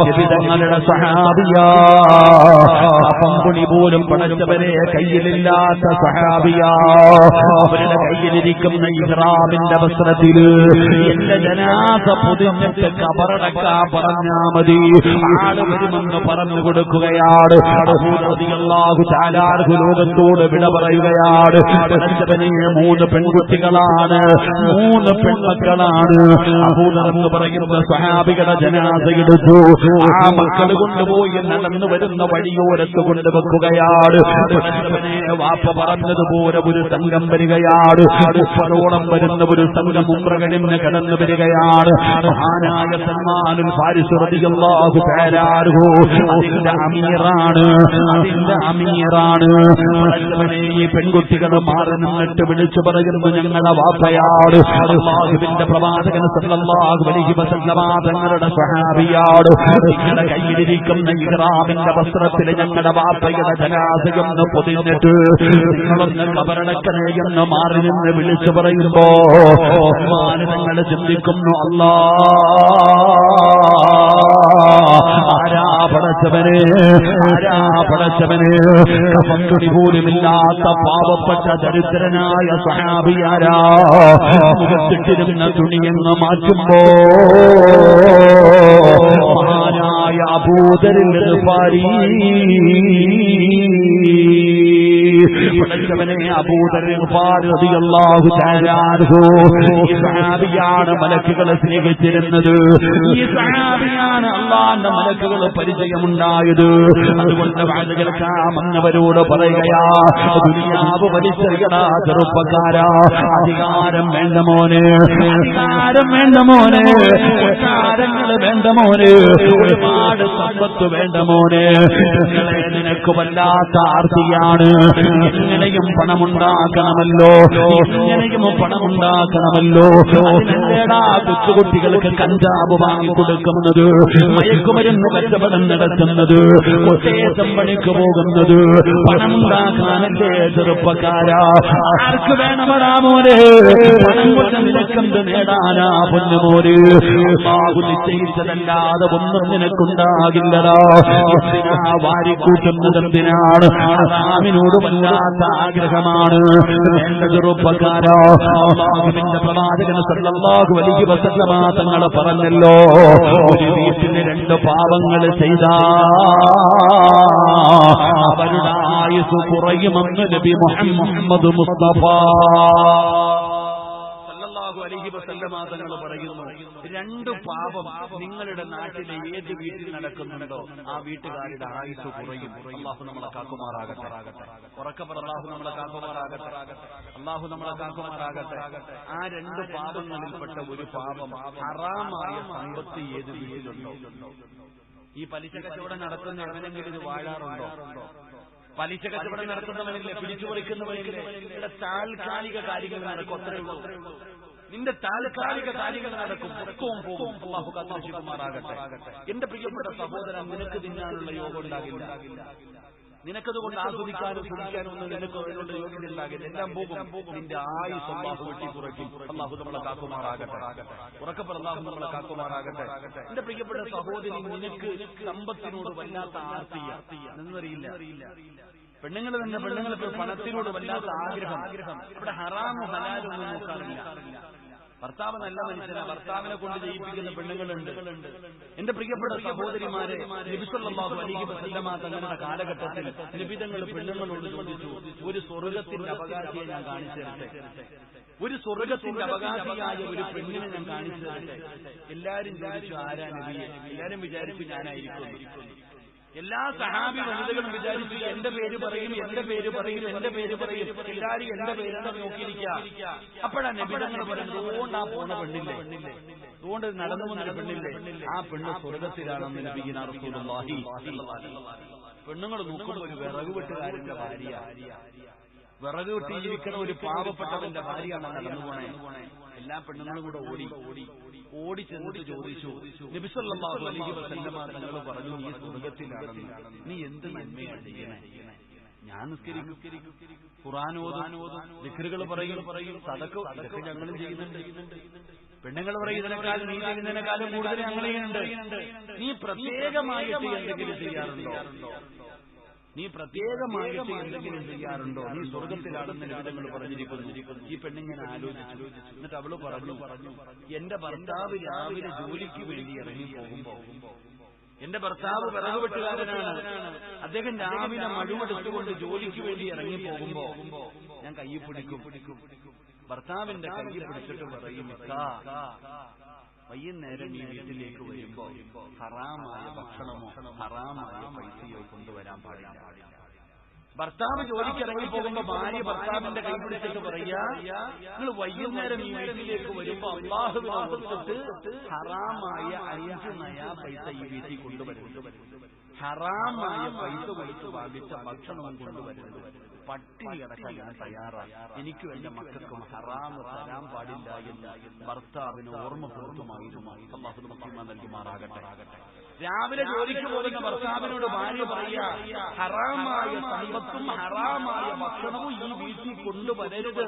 നബിതങ്ങളുടെ സ്വഹാബിയാ, കഫംതുണി പോലും പടച്ചവരെ കയ്യിലില്ലാത്ത സ്വഹാബിയാ. അവരുടെ കയ്യിലിരിക്കുന്ന ഇഹ്റാമിന്റെ വസ്ത്രത്തില് എന്റെ ജനാസ പൊതിഞ്ഞിട്ട് കബറടക്കാൻ പറഞ്ഞാ മതി, ആള് വരുമെന്ന് പറഞ്ഞു കൊടുക്കുകയാണ്. അബൂദർ റളിയല്ലാഹു തആല അൻഹു ലോകത്തോട് വിട പറയുകയാണ്. പടച്ചവനെ, 3 പെൺകുട്ടികളാണ്, 3 പെൺമക്കളാണ്. അബൂദർ എന്ന് പറയുന്ന സ്വഹാബികളുടെ ജനാസ എടുത്തു. ആ മക്കൾ കൊണ്ടുപോയി നടന്നു വരുന്ന വഴിയോരത്ത് കൊണ്ടുവെക്കുകയാണ്. പടച്ചവനെ, വാപ്പ പറഞ്ഞതുപോലെ ഒരു സംഘം വരികയാണ്. 30ഓളം വരുന്ന ഒരു സംഘം ഉംറ കഴിഞ്ഞ് കടന്നു വരികയാണ്. മഹാനായ സൽമാനുൽ ഫാരിസി റളിയല്ലാഹു തആല അൻഹു അതിന്റെ അമീറാണ്, അതിന്റെ അമീറാണ്. പടച്ചവനെ, ഈ പെൺകുട്ടികൾ മാറി നിന്നിട്ട് വിളിച്ചു പറയുന്നു, ഞങ്ങളുടെ വാപ്പയാണ്, അല്ലാഹുവിന്റെ പ്രവാചകൻ സല്ലല്ലാഹു അലൈഹി വസല്ലമ തങ്ങളുടെ സ്വഹാബിയാണ്. നിങ്ങളുടെ കയ്യിലിരിക്കുന്ന ഇഹ്റാമിന്റെ വസ്ത്രത്തിൽ ഞങ്ങളുടെ വാപ്പയുടെ ജനാസയൊന്ന് പൊതിഞ്ഞിട്ട് നിങ്ങളൊന്ന് കബറടക്കണേ എന്ന് മാറി നിന്ന് വിളിച്ചു പറയുമ്പോ നിങ്ങൾ ചിന്തിക്കുന്നു, അല്ലാ, ആരാ പടച്ചവന്, ആരാ പടച്ചവന്? കഫംതുണി പോലുമില്ലാത്ത പാവപ്പെട്ട ദരിദ്രനായ സ്വഹാബിയാരാ? മുഖത്തിട്ടിരുന്ന തുണിയെന്ന് മാറ്റുമ്പോ മഹാനായ അബൂദർ ഗിഫാരി പഠിച്ചവനെ അബൂദർ റളിയല്ലാഹു തആല അൻഹു ഈ സഹാബിയാണ് മലക്കുകളെ സ്നേഹിച്ചിരുന്നത്. ഈ സഹാബിയാണ് അല്ലാഹുവിന്റെ മലക്കുകളെ പരിചയമുണ്ടായത്. അതുകൊണ്ട് വാഴ കേൾക്കാമെന്നവരോട് പറയുകയാ, ദുനിയാവ് വലിച്ചെറിയടാ ചെറുപ്പക്കാരാ. അധികാരം വേണ്ട മോനെ, അധികാരം വേണ്ട മോനെ, കൊട്ടാരങ്ങൾ വേണ്ട മോനെ, ഒരുപാട് സമ്പത്ത് വേണ്ട മോനെ. നിനക്ക് വല്ലാത്ത ആർത്തിയാണ്. എങ്ങനെയും പണമുണ്ടാക്കണമല്ലോ, എങ്ങനെയും പണമുണ്ടാക്കണമല്ലോ. അതിനെന്താ കൊച്ചുകുട്ടികൾക്ക് കഞ്ചാവ് വാങ്ങിക്കൊടുക്കുന്നത്, മയക്കുമരുന്ന് കച്ചവടം നടത്തുന്നത്, കൊട്ടേശം പണിക്ക് പോകുന്നത് പണമുണ്ടാക്കാനല്ലേ ചെറുപ്പക്കാരാ? ആർക്ക് വേണമടാ മോനെ? പണം കൊണ്ട് നിനക്കെന്ത് നേടാനാ പൊന്നുമോര്? അല്ലാഹു നിശ്ചയിച്ചതല്ലാതെ ഒന്നും നിനക്കുണ്ടാകില്ലടാ. എന്തിനാ വാരിക്കൂട്ടുന്നത്? എന്തിനാണ്? ഹറാമിനോട് വല്ലാത്ത ആഗ്രഹമാണ് എന്റെ ചെറുപ്പക്കാരാ. അല്ലാഹുവിന്റെ പ്രവാചകൻ സല്ലല്ലാഹു അലൈഹി വസല്ലമ തങ്ങൾ പറഞ്ഞല്ലോ, ഒരു വീട്ടിൽ രണ്ട് പാപങ്ങൾ ചെയ്താ അവരുടെ ആയുസ് കുറയുമെന്ന് നബി മുഹമ്മദ് മുസ്തഫ സല്ലല്ലാഹു അലൈഹി വസല്ലമ തങ്ങൾ പറയുന്നു. രണ്ട് പാപം നിങ്ങളുടെ നാട്ടിലെ ഏത് വീട്ടിൽ നടക്കുന്നുണ്ടോ ആ വീട്ടുകാരുടെ ആയുസ് കുറയും. അല്ലാഹു നമ്മളെ കാക്കുമാറാകട്ടെ. ഉറക്കപ്പറ അല്ലാഹു നമ്മളെ കാക്കുമാറാകട്ടെ. അല്ലാഹു നമ്മളെ കാക്കുമാറാകട്ടെ. ആ രണ്ട് പാപങ്ങളിൽപ്പെട്ട ഒരു പാപം ഹറാമായ സമ്പത്ത് ഏത് വീട്ടിലുണ്ടോ? ഈ പലിശ കച്ചവടം നടത്തുന്ന എവനെങ്കിലും ഇത് വാഴാറുണ്ടോ? പലിശ കച്ചവടം നടത്തുന്നവനില്ലേ, പിടിച്ചു പറിക്കുന്നവനില്ലേ, ഇവിടെ താൽക്കാലിക കാര്യങ്ങൾ നടക്കും. അത്രയുള്ളൂ. നിന്റെ താൽക്കാലിക കാര്യങ്ങൾ നടക്കും, പുറക്കവും പോകും. അല്ലാഹു കാത്തുരക്ഷിക്കുമാറാകട്ടെ. എന്റെ പ്രിയപ്പെട്ട സഹോദരൻ, നിനക്ക് തിന്നാനുള്ള യോഗം ഉണ്ടാകില്ല. നിനക്കതുകൊണ്ട് ആസ്വദിക്കാനും സുഖിക്കാനും ഒന്നും നിനക്ക് അതിനുള്ള യോഗ്യത ഉണ്ടാകില്ല. എല്ലാം പോകും. നിന്റെ ആയുസ് അല്ലാഹു വെട്ടിക്കുറയ്ക്കും. അല്ലാഹു നമ്മളെ കാക്കുമാറാകട്ടെ. ഉറക്കപ്പോൾ അല്ലാഹു നമ്മളെ കാക്കുമാറാകട്ടെ. എന്റെ പ്രിയപ്പെട്ട സഹോദരി, നിനക്ക് സമ്പത്തിനോട് വല്ലാത്ത ആർത്തിയ എന്നറിയില്ല. പെണ്ണുങ്ങൾ തന്നെ പെണ്ണുങ്ങൾക്ക് പണത്തിനോട് വല്ലാത്ത ആഗ്രഹം. ഇവിടെ ഹറാമും ഹലാലും ഒന്നും നോക്കാറില്ല. ഭർത്താവ് നല്ല മനുഷ്യനാണ്, ഭർത്താവിനെ കൊണ്ട് ജയിപ്പിക്കുന്ന പെണ്ണുങ്ങളുണ്ട്. എന്റെ പ്രിയപ്പെട്ട സഹോദരിമാരെ, നബി സല്ലല്ലാഹു അലൈഹി വസല്ലമ തങ്ങളുടെ കാലഘട്ടത്തിൽ നിബിധങ്ങൾ പെണ്ണുങ്ങളോട് ചോദിച്ചു, ഒരു സ്വർഗത്തിന്റെ അവകാശിയെ ഞാൻ കാണിച്ചു തരട്ടെ, ഒരു സ്വർഗത്തിന്റെ അവകാശിയായ ഒരു പെണ്ണിനെ ഞാൻ കാണിച്ചു തരട്ടെ. എല്ലാരും ചോദിച്ചു, ആരാ നബിയെ? എല്ലാരും വിചാരിച്ചു ഞാനായിരിക്കും. എല്ലാ സഹാബി വനിതകളും വിചാരിച്ചു എന്റെ പേര് പറയും, എന്റെ പേര് പറയും, എന്റെ പേര് പറയും. എല്ലാരും എന്റെ പേരാണ് നോക്കിയിരിക്കുക. അപ്പോഴാണ് നബിതങ്ങൾ പറയുന്നത്, അതുകൊണ്ട് ആ പോണ പെണ്ണില്ലേ, അതുകൊണ്ട് നടന്നു വന്നൊരു പെണ്ണില്ലേ, ആ പെണ്ണ് സ്വർഗത്തിലാണെന്ന് നബിയിന റസൂലുള്ളാഹി. പെണ്ണുങ്ങൾ നോക്കുമ്പോൾ ഒരു വിറക് വെട്ടുകാരന്റെ ഭാര്യ, വിറക് വെട്ടി ജീവിക്കുന്ന ഒരു പാവപ്പെട്ടവന്റെ ഭാര്യയാണ് നടന്നു പോണേ. എല്ലാ പെണ്ണുങ്ങളും കൂടെ ഓടി ചെന്നിട്ട് ചോദിച്ചു, നബി സല്ലല്ലാഹു അലൈഹി വസല്ലമ തങ്ങൾ പറഞ്ഞു, നീ സ്വർഗത്തിലാണെന്ന്, നീ എന്ത് നന്മയാണ് ചെയ്യണേ? ഞാൻ നിസ്കരിക്കും, ഖുർആൻ ഓതും, ദിക്റുകൾ പറയും, സദഖ ഇതൊക്കെ ഞങ്ങളും ചെയ്യുന്നുണ്ട്. പെണ്ണുങ്ങൾ പറയും, ഇതിനേക്കാൾ നീ ചെയ്യുന്നതിനേക്കാളും കൂടുതൽ ഞങ്ങൾ ചെയ്യുന്നുണ്ട്. നീ പ്രത്യേകമായിട്ട് എന്തെങ്കിലും ചെയ്യാറുണ്ടോ? നീ പ്രത്യേകമായിട്ട് എന്തെങ്കിലും ചെയ്യാറുണ്ടോ? നീ സ്വർഗത്തിലാണെന്ന് നബിതങ്ങൾ പറഞ്ഞിരിക്കുന്നു. ഈ പെണ്ണിങ്ങനെ ആലോചിച്ചു. എന്നിട്ട് അവള് പറഞ്ഞു, എന്റെ ഭർത്താവ് രാവിലെ ജോലിക്ക് വേണ്ടി ഇറങ്ങി പോകുമ്പോ, എന്റെ ഭർത്താവ് വിറക് വെട്ടുകാരനാണ്, അദ്ദേഹം രാവിലെ മഴുവെടുത്തുകൊണ്ട് ജോലിക്ക് വേണ്ടി ഇറങ്ങി പോകുമ്പോ ഞാൻ കൈ പിടിക്കും, ഭർത്താവിന്റെ കൈ പിടിച്ചിട്ട് പറയും, വൈകുന്നേരം ഈ വീട്ടിലേക്ക് വരുമ്പോ ഹറാമായ ഭക്ഷണമോ ഹറാമായ പൈസയോ കൊണ്ടുവരാൻ പാടില്ല. ഭർത്താവ് ജോലിക്ക് ഇറങ്ങി പോകുമ്പോ ഭാര്യ ഭർത്താവിന്റെ കൈ പിടിച്ചിട്ട് പറയാ, നിങ്ങൾ വൈകുന്നേരം ഈ വീട്ടിലേക്ക് വരുമ്പോ അല്ലാഹുവിനെ ഓർത്തിട്ട് ഹറാമായ 5 നയാ പൈസ ഈ വീട്ടിൽ കൊണ്ടുവരുന്നത്, ഹറാമായ പൈസ കൊടുത്ത് വാങ്ങിച്ച ഭക്ഷണവും കൊണ്ടുവരുന്നത്. പട്ടിണി കിടക്കാൻ ഞാൻ തയ്യാറാണ്, എനിക്കും എന്റെ മക്കൾക്കും ഹറാമ് തരാൻ പാടില്ല എന്ന് ഭർത്താവിന് ഓർമ്മപ്പെടുത്തുമായിരുന്നു. അല്ലാഹു നമുക്ക് ഈമാൻ നൽകുമാറാകട്ടെ. രാവിലെ ജോലിക്ക് പോകുന്ന ഭർത്താവിനോട് ഭാര്യ പറയാ, ഹറാമായ സമ്പത്തും ഹറാമായ ഭക്ഷണവും ഈ വീട്ടിൽ കൊണ്ടുവരരുത്,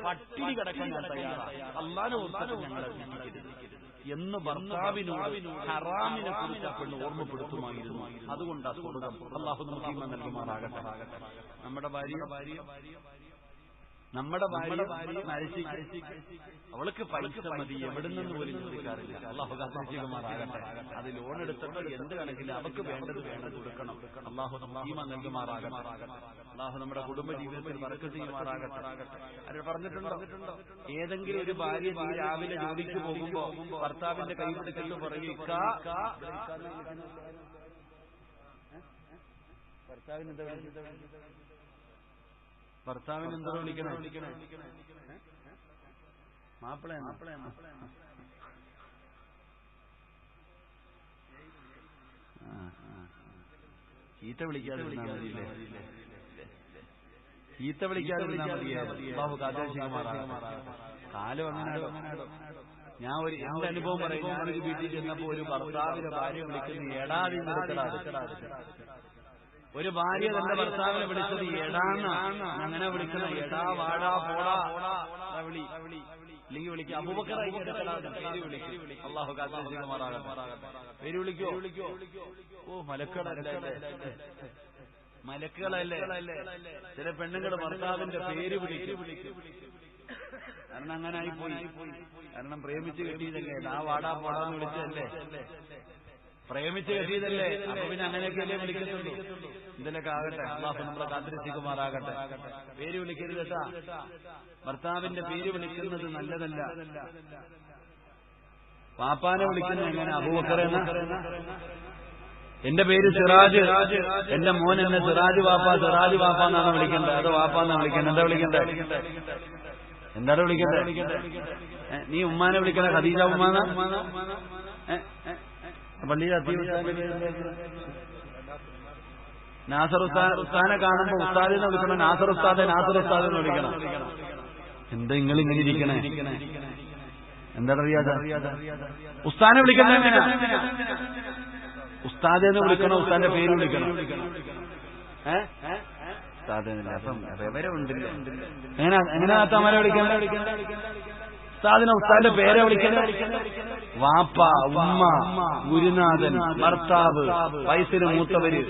പട്ടിണി കിടക്കാൻ ഞാൻ തയ്യാറാണ്, അല്ലാഹുവിനെ ഓർത്തിട്ട് ഞങ്ങളെ ജീവിക്കരുത് എന്ന് ഭർത്താവിനോട് ഹറാമിനെ കുറിച്ച് പെണ്ണ് ഓർമ്മപ്പെടുത്തുമായിരുന്നു. അതുകൊണ്ട് സ്വർഗം. അല്ലാഹു നമുക്ക് ഈമാൻ നൽകുമാറാകട്ടെ. നമ്മുടെ ഭാര്യ നമ്മുടെ ഭാര്യ നരശി അവൾക്ക് പൈസ മതി, എവിടെ നിന്ന് പോലും ചോദിക്കാറില്ല. അള്ളാഹു കാത്തിരിക്കുമാറാകട്ടെ. അത് ലോൺ എടുത്തിട്ടോ എന്ത് കണക്കില്ല, അവർക്ക് വേണ്ടത് കൊടുക്കണം. അള്ളാഹു ഈമാൻ നൽകുമാറാകട്ടെ. അള്ളാഹു നമ്മുടെ കുടുംബ ജീവിതത്തിൽ ബറക്കത്ത് ചെയ്യുമാറാകട്ടെ. അത് പറഞ്ഞിട്ടുണ്ടോ? ഏതെങ്കിലും ഒരു ഭാര്യ രാവിലെ ജോലിക്ക് പോകുമ്പോ ഭർത്താവിന്റെ കൈ പിടിച്ചിട്ട് പറയും, ഭർത്താവിന് എന്താ വിളിക്കണം? മാപ്പിള ചീത്ത വിളിക്കാതെ മതിയില്ലേ? ചീത്ത വിളിക്കാതെ ബാബു കാലം അങ്ങനെ. ഞാൻ ഒരു എന്റെ അനുഭവം പറയും. ഞാനൊരു വീട്ടിൽ ചെന്നപ്പോ ഒരു ഭർത്താവിന്റെ ഭാര്യ വിളിക്കുന്നത് എടാതി നിർത്തടാ. ഒരു ഭാര്യ തന്റെ ഭർത്താവിനെ വിളിച്ചത് എടാന്നാണ്. അങ്ങനെ വിളിക്കണം, എടാ വാടാ പോടാ വിളി. അല്ലെങ്കിൽ വിളിക്കുക അബൂബക്കറായി പേര് വിളിക്കും. അള്ളാഹു കാത്തിരിക്കുമാറാകട്ടെ. പേര് വിളിക്കോ? ഓ മലക്കുകളല്ലേ. ചില പെണ്ണുങ്ങളുടെ ഭർത്താവിന്റെ പേര് വിളിക്കും. കാരണം അങ്ങനെ ആയിപ്പോയി. കാരണം പ്രേമിച്ച് കെട്ടിയതല്ലേ, ആ വാടാ പോടാന്ന് വിളിച്ചതല്ലേ, പ്രേമിച്ച് കെട്ടിയതല്ലേ. അപ്പൊ പിന്നെ അങ്ങനെയൊക്കെയല്ലേ വിളിക്കത്തുള്ളൂ. ഇതിലൊക്കെ ആകട്ടെ. അള്ളാഹു നമ്മളെ കാത്തിരക്ഷിക്കുമാറാകട്ടെ. പേര് വിളിക്കരുത് കേട്ടാ. ഭർത്താവിന്റെ പേര് വിളിക്കുന്നത് നല്ലതല്ല. പാപ്പാനെ വിളിക്കുന്നത് എങ്ങനെ? അബൂബക്കറെന്ന എന്റെ പേര് സിറാജ്, എന്റെ മോൻ എന്നെ സിറാജ് വാപ്പ എന്നാണ് വിളിക്കേണ്ടത്. അത് വാപ്പാന്നാണ് വിളിക്കേണ്ടത്. എന്താ വിളിക്കേണ്ടത്? എന്താണ് വിളിക്കേണ്ടത്? നീ ഉമ്മാനെ വിളിക്കണ ഖദീജ ഉമ്മാന? പള്ളിയിൽ നാസർ ഉസ്താനെ കാണുമ്പോ ഉസ്താദിനെ വിളിക്കണം. നാസർ ഉസ്താദിനെ വിളിക്കണം. എന്താ നിങ്ങൾ ഇങ്ങനെ ഇരിക്കണേ? എന്താണ് അറിയാതെ ഉസ്താനെ വിളിക്കുന്നത് എങ്ങനെ? ഉസ്താദെന്ന് വിളിക്കണം, ഉസ്താന്റെ പേര് വിളിക്കണം. അപ്പം വിവരമുണ്ടല്ലോ. എങ്ങനെ തമാരെ വിളിക്കാൻ? ഉസ്താദിനെ ഉസ്താദിന്റെ പേരെ വിളിക്കുന്നത് വാപ്പ, ഉമ്മ, ഗുരുനാഥൻ, ഭർത്താവ്, വയസ്സിന് മൂത്തവര്,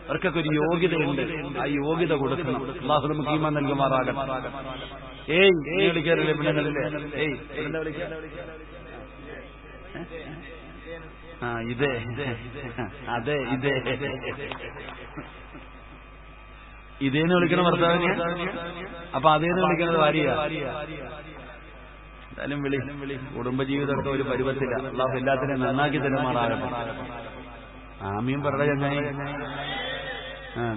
അവർക്കൊക്കെ ഒരു യോഗ്യതയുണ്ട്. ആ യോഗ്യത കൊടുക്കണം. അല്ലാഹു നമുക്ക് ഈമാൻ നൽകുമാറാകട്ടെ. വിളിക്കാറില്ലേ പെണ്ണുങ്ങളില്ലേ? എന്താ വിളിക്കുക? ഇതേന്ന് വിളിക്കണ ഭർത്താവിനെ. അപ്പൊ അതേന്ന് വിളിക്കുന്നത് ഭാര്യ. എന്തായാലും വിളി. കുടുംബജീവിതമൊക്കെ ഒരു പരുവത്തില്ല. അള്ളാഹു എല്ലാത്തിനും നന്നാക്കി തരുമാറാകട്ടെ. ആമിയും പറട ചങ്ങായി.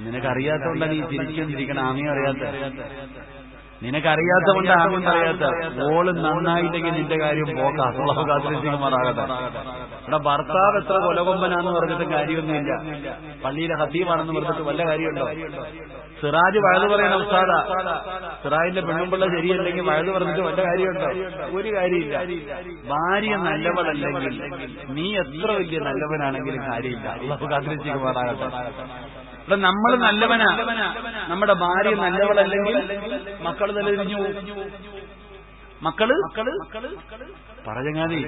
നിനക്കറിയാത്തോണ്ടാ നീ ചിരിക്കൊണ്ടിരിക്കണം. ആമിയും അറിയാത്ത, നിനക്കറിയാത്തതുകൊണ്ട് ആമിയും പറയാത്ത. ഓള് നന്നായിട്ടെങ്കിൽ നിന്റെ കാര്യം പോക്കാം. അള്ളാഹു കാത്തിരക്ഷിക്കുമാറാകട്ടെ. ഇവിടെ ഭർത്താവ് എത്ര കൊലകൊമ്പനാന്ന് പറഞ്ഞിട്ട് കാര്യമൊന്നുമില്ല. പള്ളിയിലെ ഹത്തീമാണെന്ന് പറഞ്ഞിട്ട് വല്ല കാര്യമുണ്ടോ? സിറാജ് വഴുതു പറയണ ഉസ്താദ, സിറാജിന്റെ പെണ്ണുമ്പിള്ള ശരിയല്ലെങ്കിൽ വഴുതു പറഞ്ഞിട്ട് വല്ല കാര്യമുണ്ടോ? ഒരു കാര്യമില്ല. ഭാര്യ നല്ലവളല്ലെങ്കിൽ നീ എത്ര വലിയ നല്ലവനാണെങ്കിലും കാര്യമില്ല. അള്ളാഹു കാത്തിരക്ഷിക്കുമാറാകട്ടെ. ഇവിടെ നമ്മൾ നല്ലവനാ, നമ്മുടെ ഭാര്യ നല്ലവളല്ലെങ്കിൽ മക്കൾ തലതിരിഞ്ഞു. മക്കള് പറഞ്ഞാതി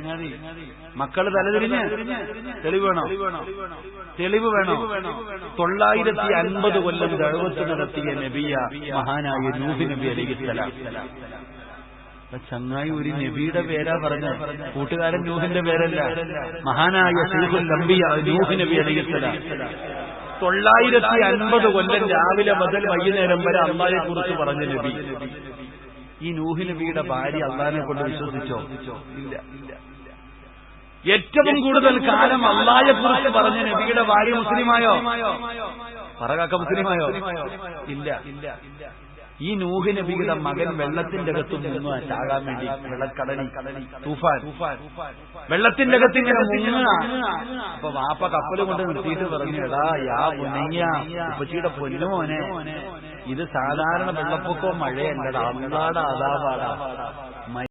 മക്കള് തലതിരിഞ്ഞ് തെളിവ് വേണോ? 950 കൊല്ലം ദഅവത്ത് നടത്തിയ നബിയ മഹാനായ നൂഹ് നബി അലൈഹിസ്സലാം. ചങ്ങായി ഒരു നബിയുടെ പേരാ പറഞ്ഞ, കൂട്ടുകാരൻ നൂഹിന്റെ പേരല്ല. മഹാനായ ശൈഖുൽ അംബിയ നൂഹ് നബി അലൈഹിസ്സലാം 950 കൊല്ലം രാവിലെ മുതൽ വൈകുന്നേരം വരെ അള്ളാഹയെ കുറിച്ച് പറഞ്ഞ നബി. ഈ നൂഹ് നബിയുടെ ഭാര്യ അള്ളാഹിനെ കൊണ്ട് വിശ്വസിച്ചോ? ഇല്ല. ഏറ്റവും കൂടുതൽ കാലം അള്ളാഹയെ കുറിച്ച് പറഞ്ഞ നബിയുടെ ഭാര്യ മുസ്ലിമായോ? പറകാക്ക മുസ്ലിമായോ? ഇല്ല. ഈ നൂഹ് നബിയുടെ മകൻ വെള്ളത്തിന്റെ അകത്ത് മുങ്ങുക, ചാകാൻ വേണ്ടി. വെള്ളക്കടലി, തൂഫാൻ, വെള്ളത്തിന്റെ അകത്ത് ഇങ്ങനെ മുങ്ങുക. അപ്പൊ വാപ്പ കപ്പൽ കൊണ്ട് നിർത്തിയിട്ട് പറഞ്ഞു, എടാ യാ പുന്നയ്യ, ഉപ്പച്ചിയുടെ പൊന്നുമോനെ, ഇത് സാധാരണ വെള്ളപ്പൊക്കവും മഴയല്ലടാ, അള്ളാടെ അതാപാടാ.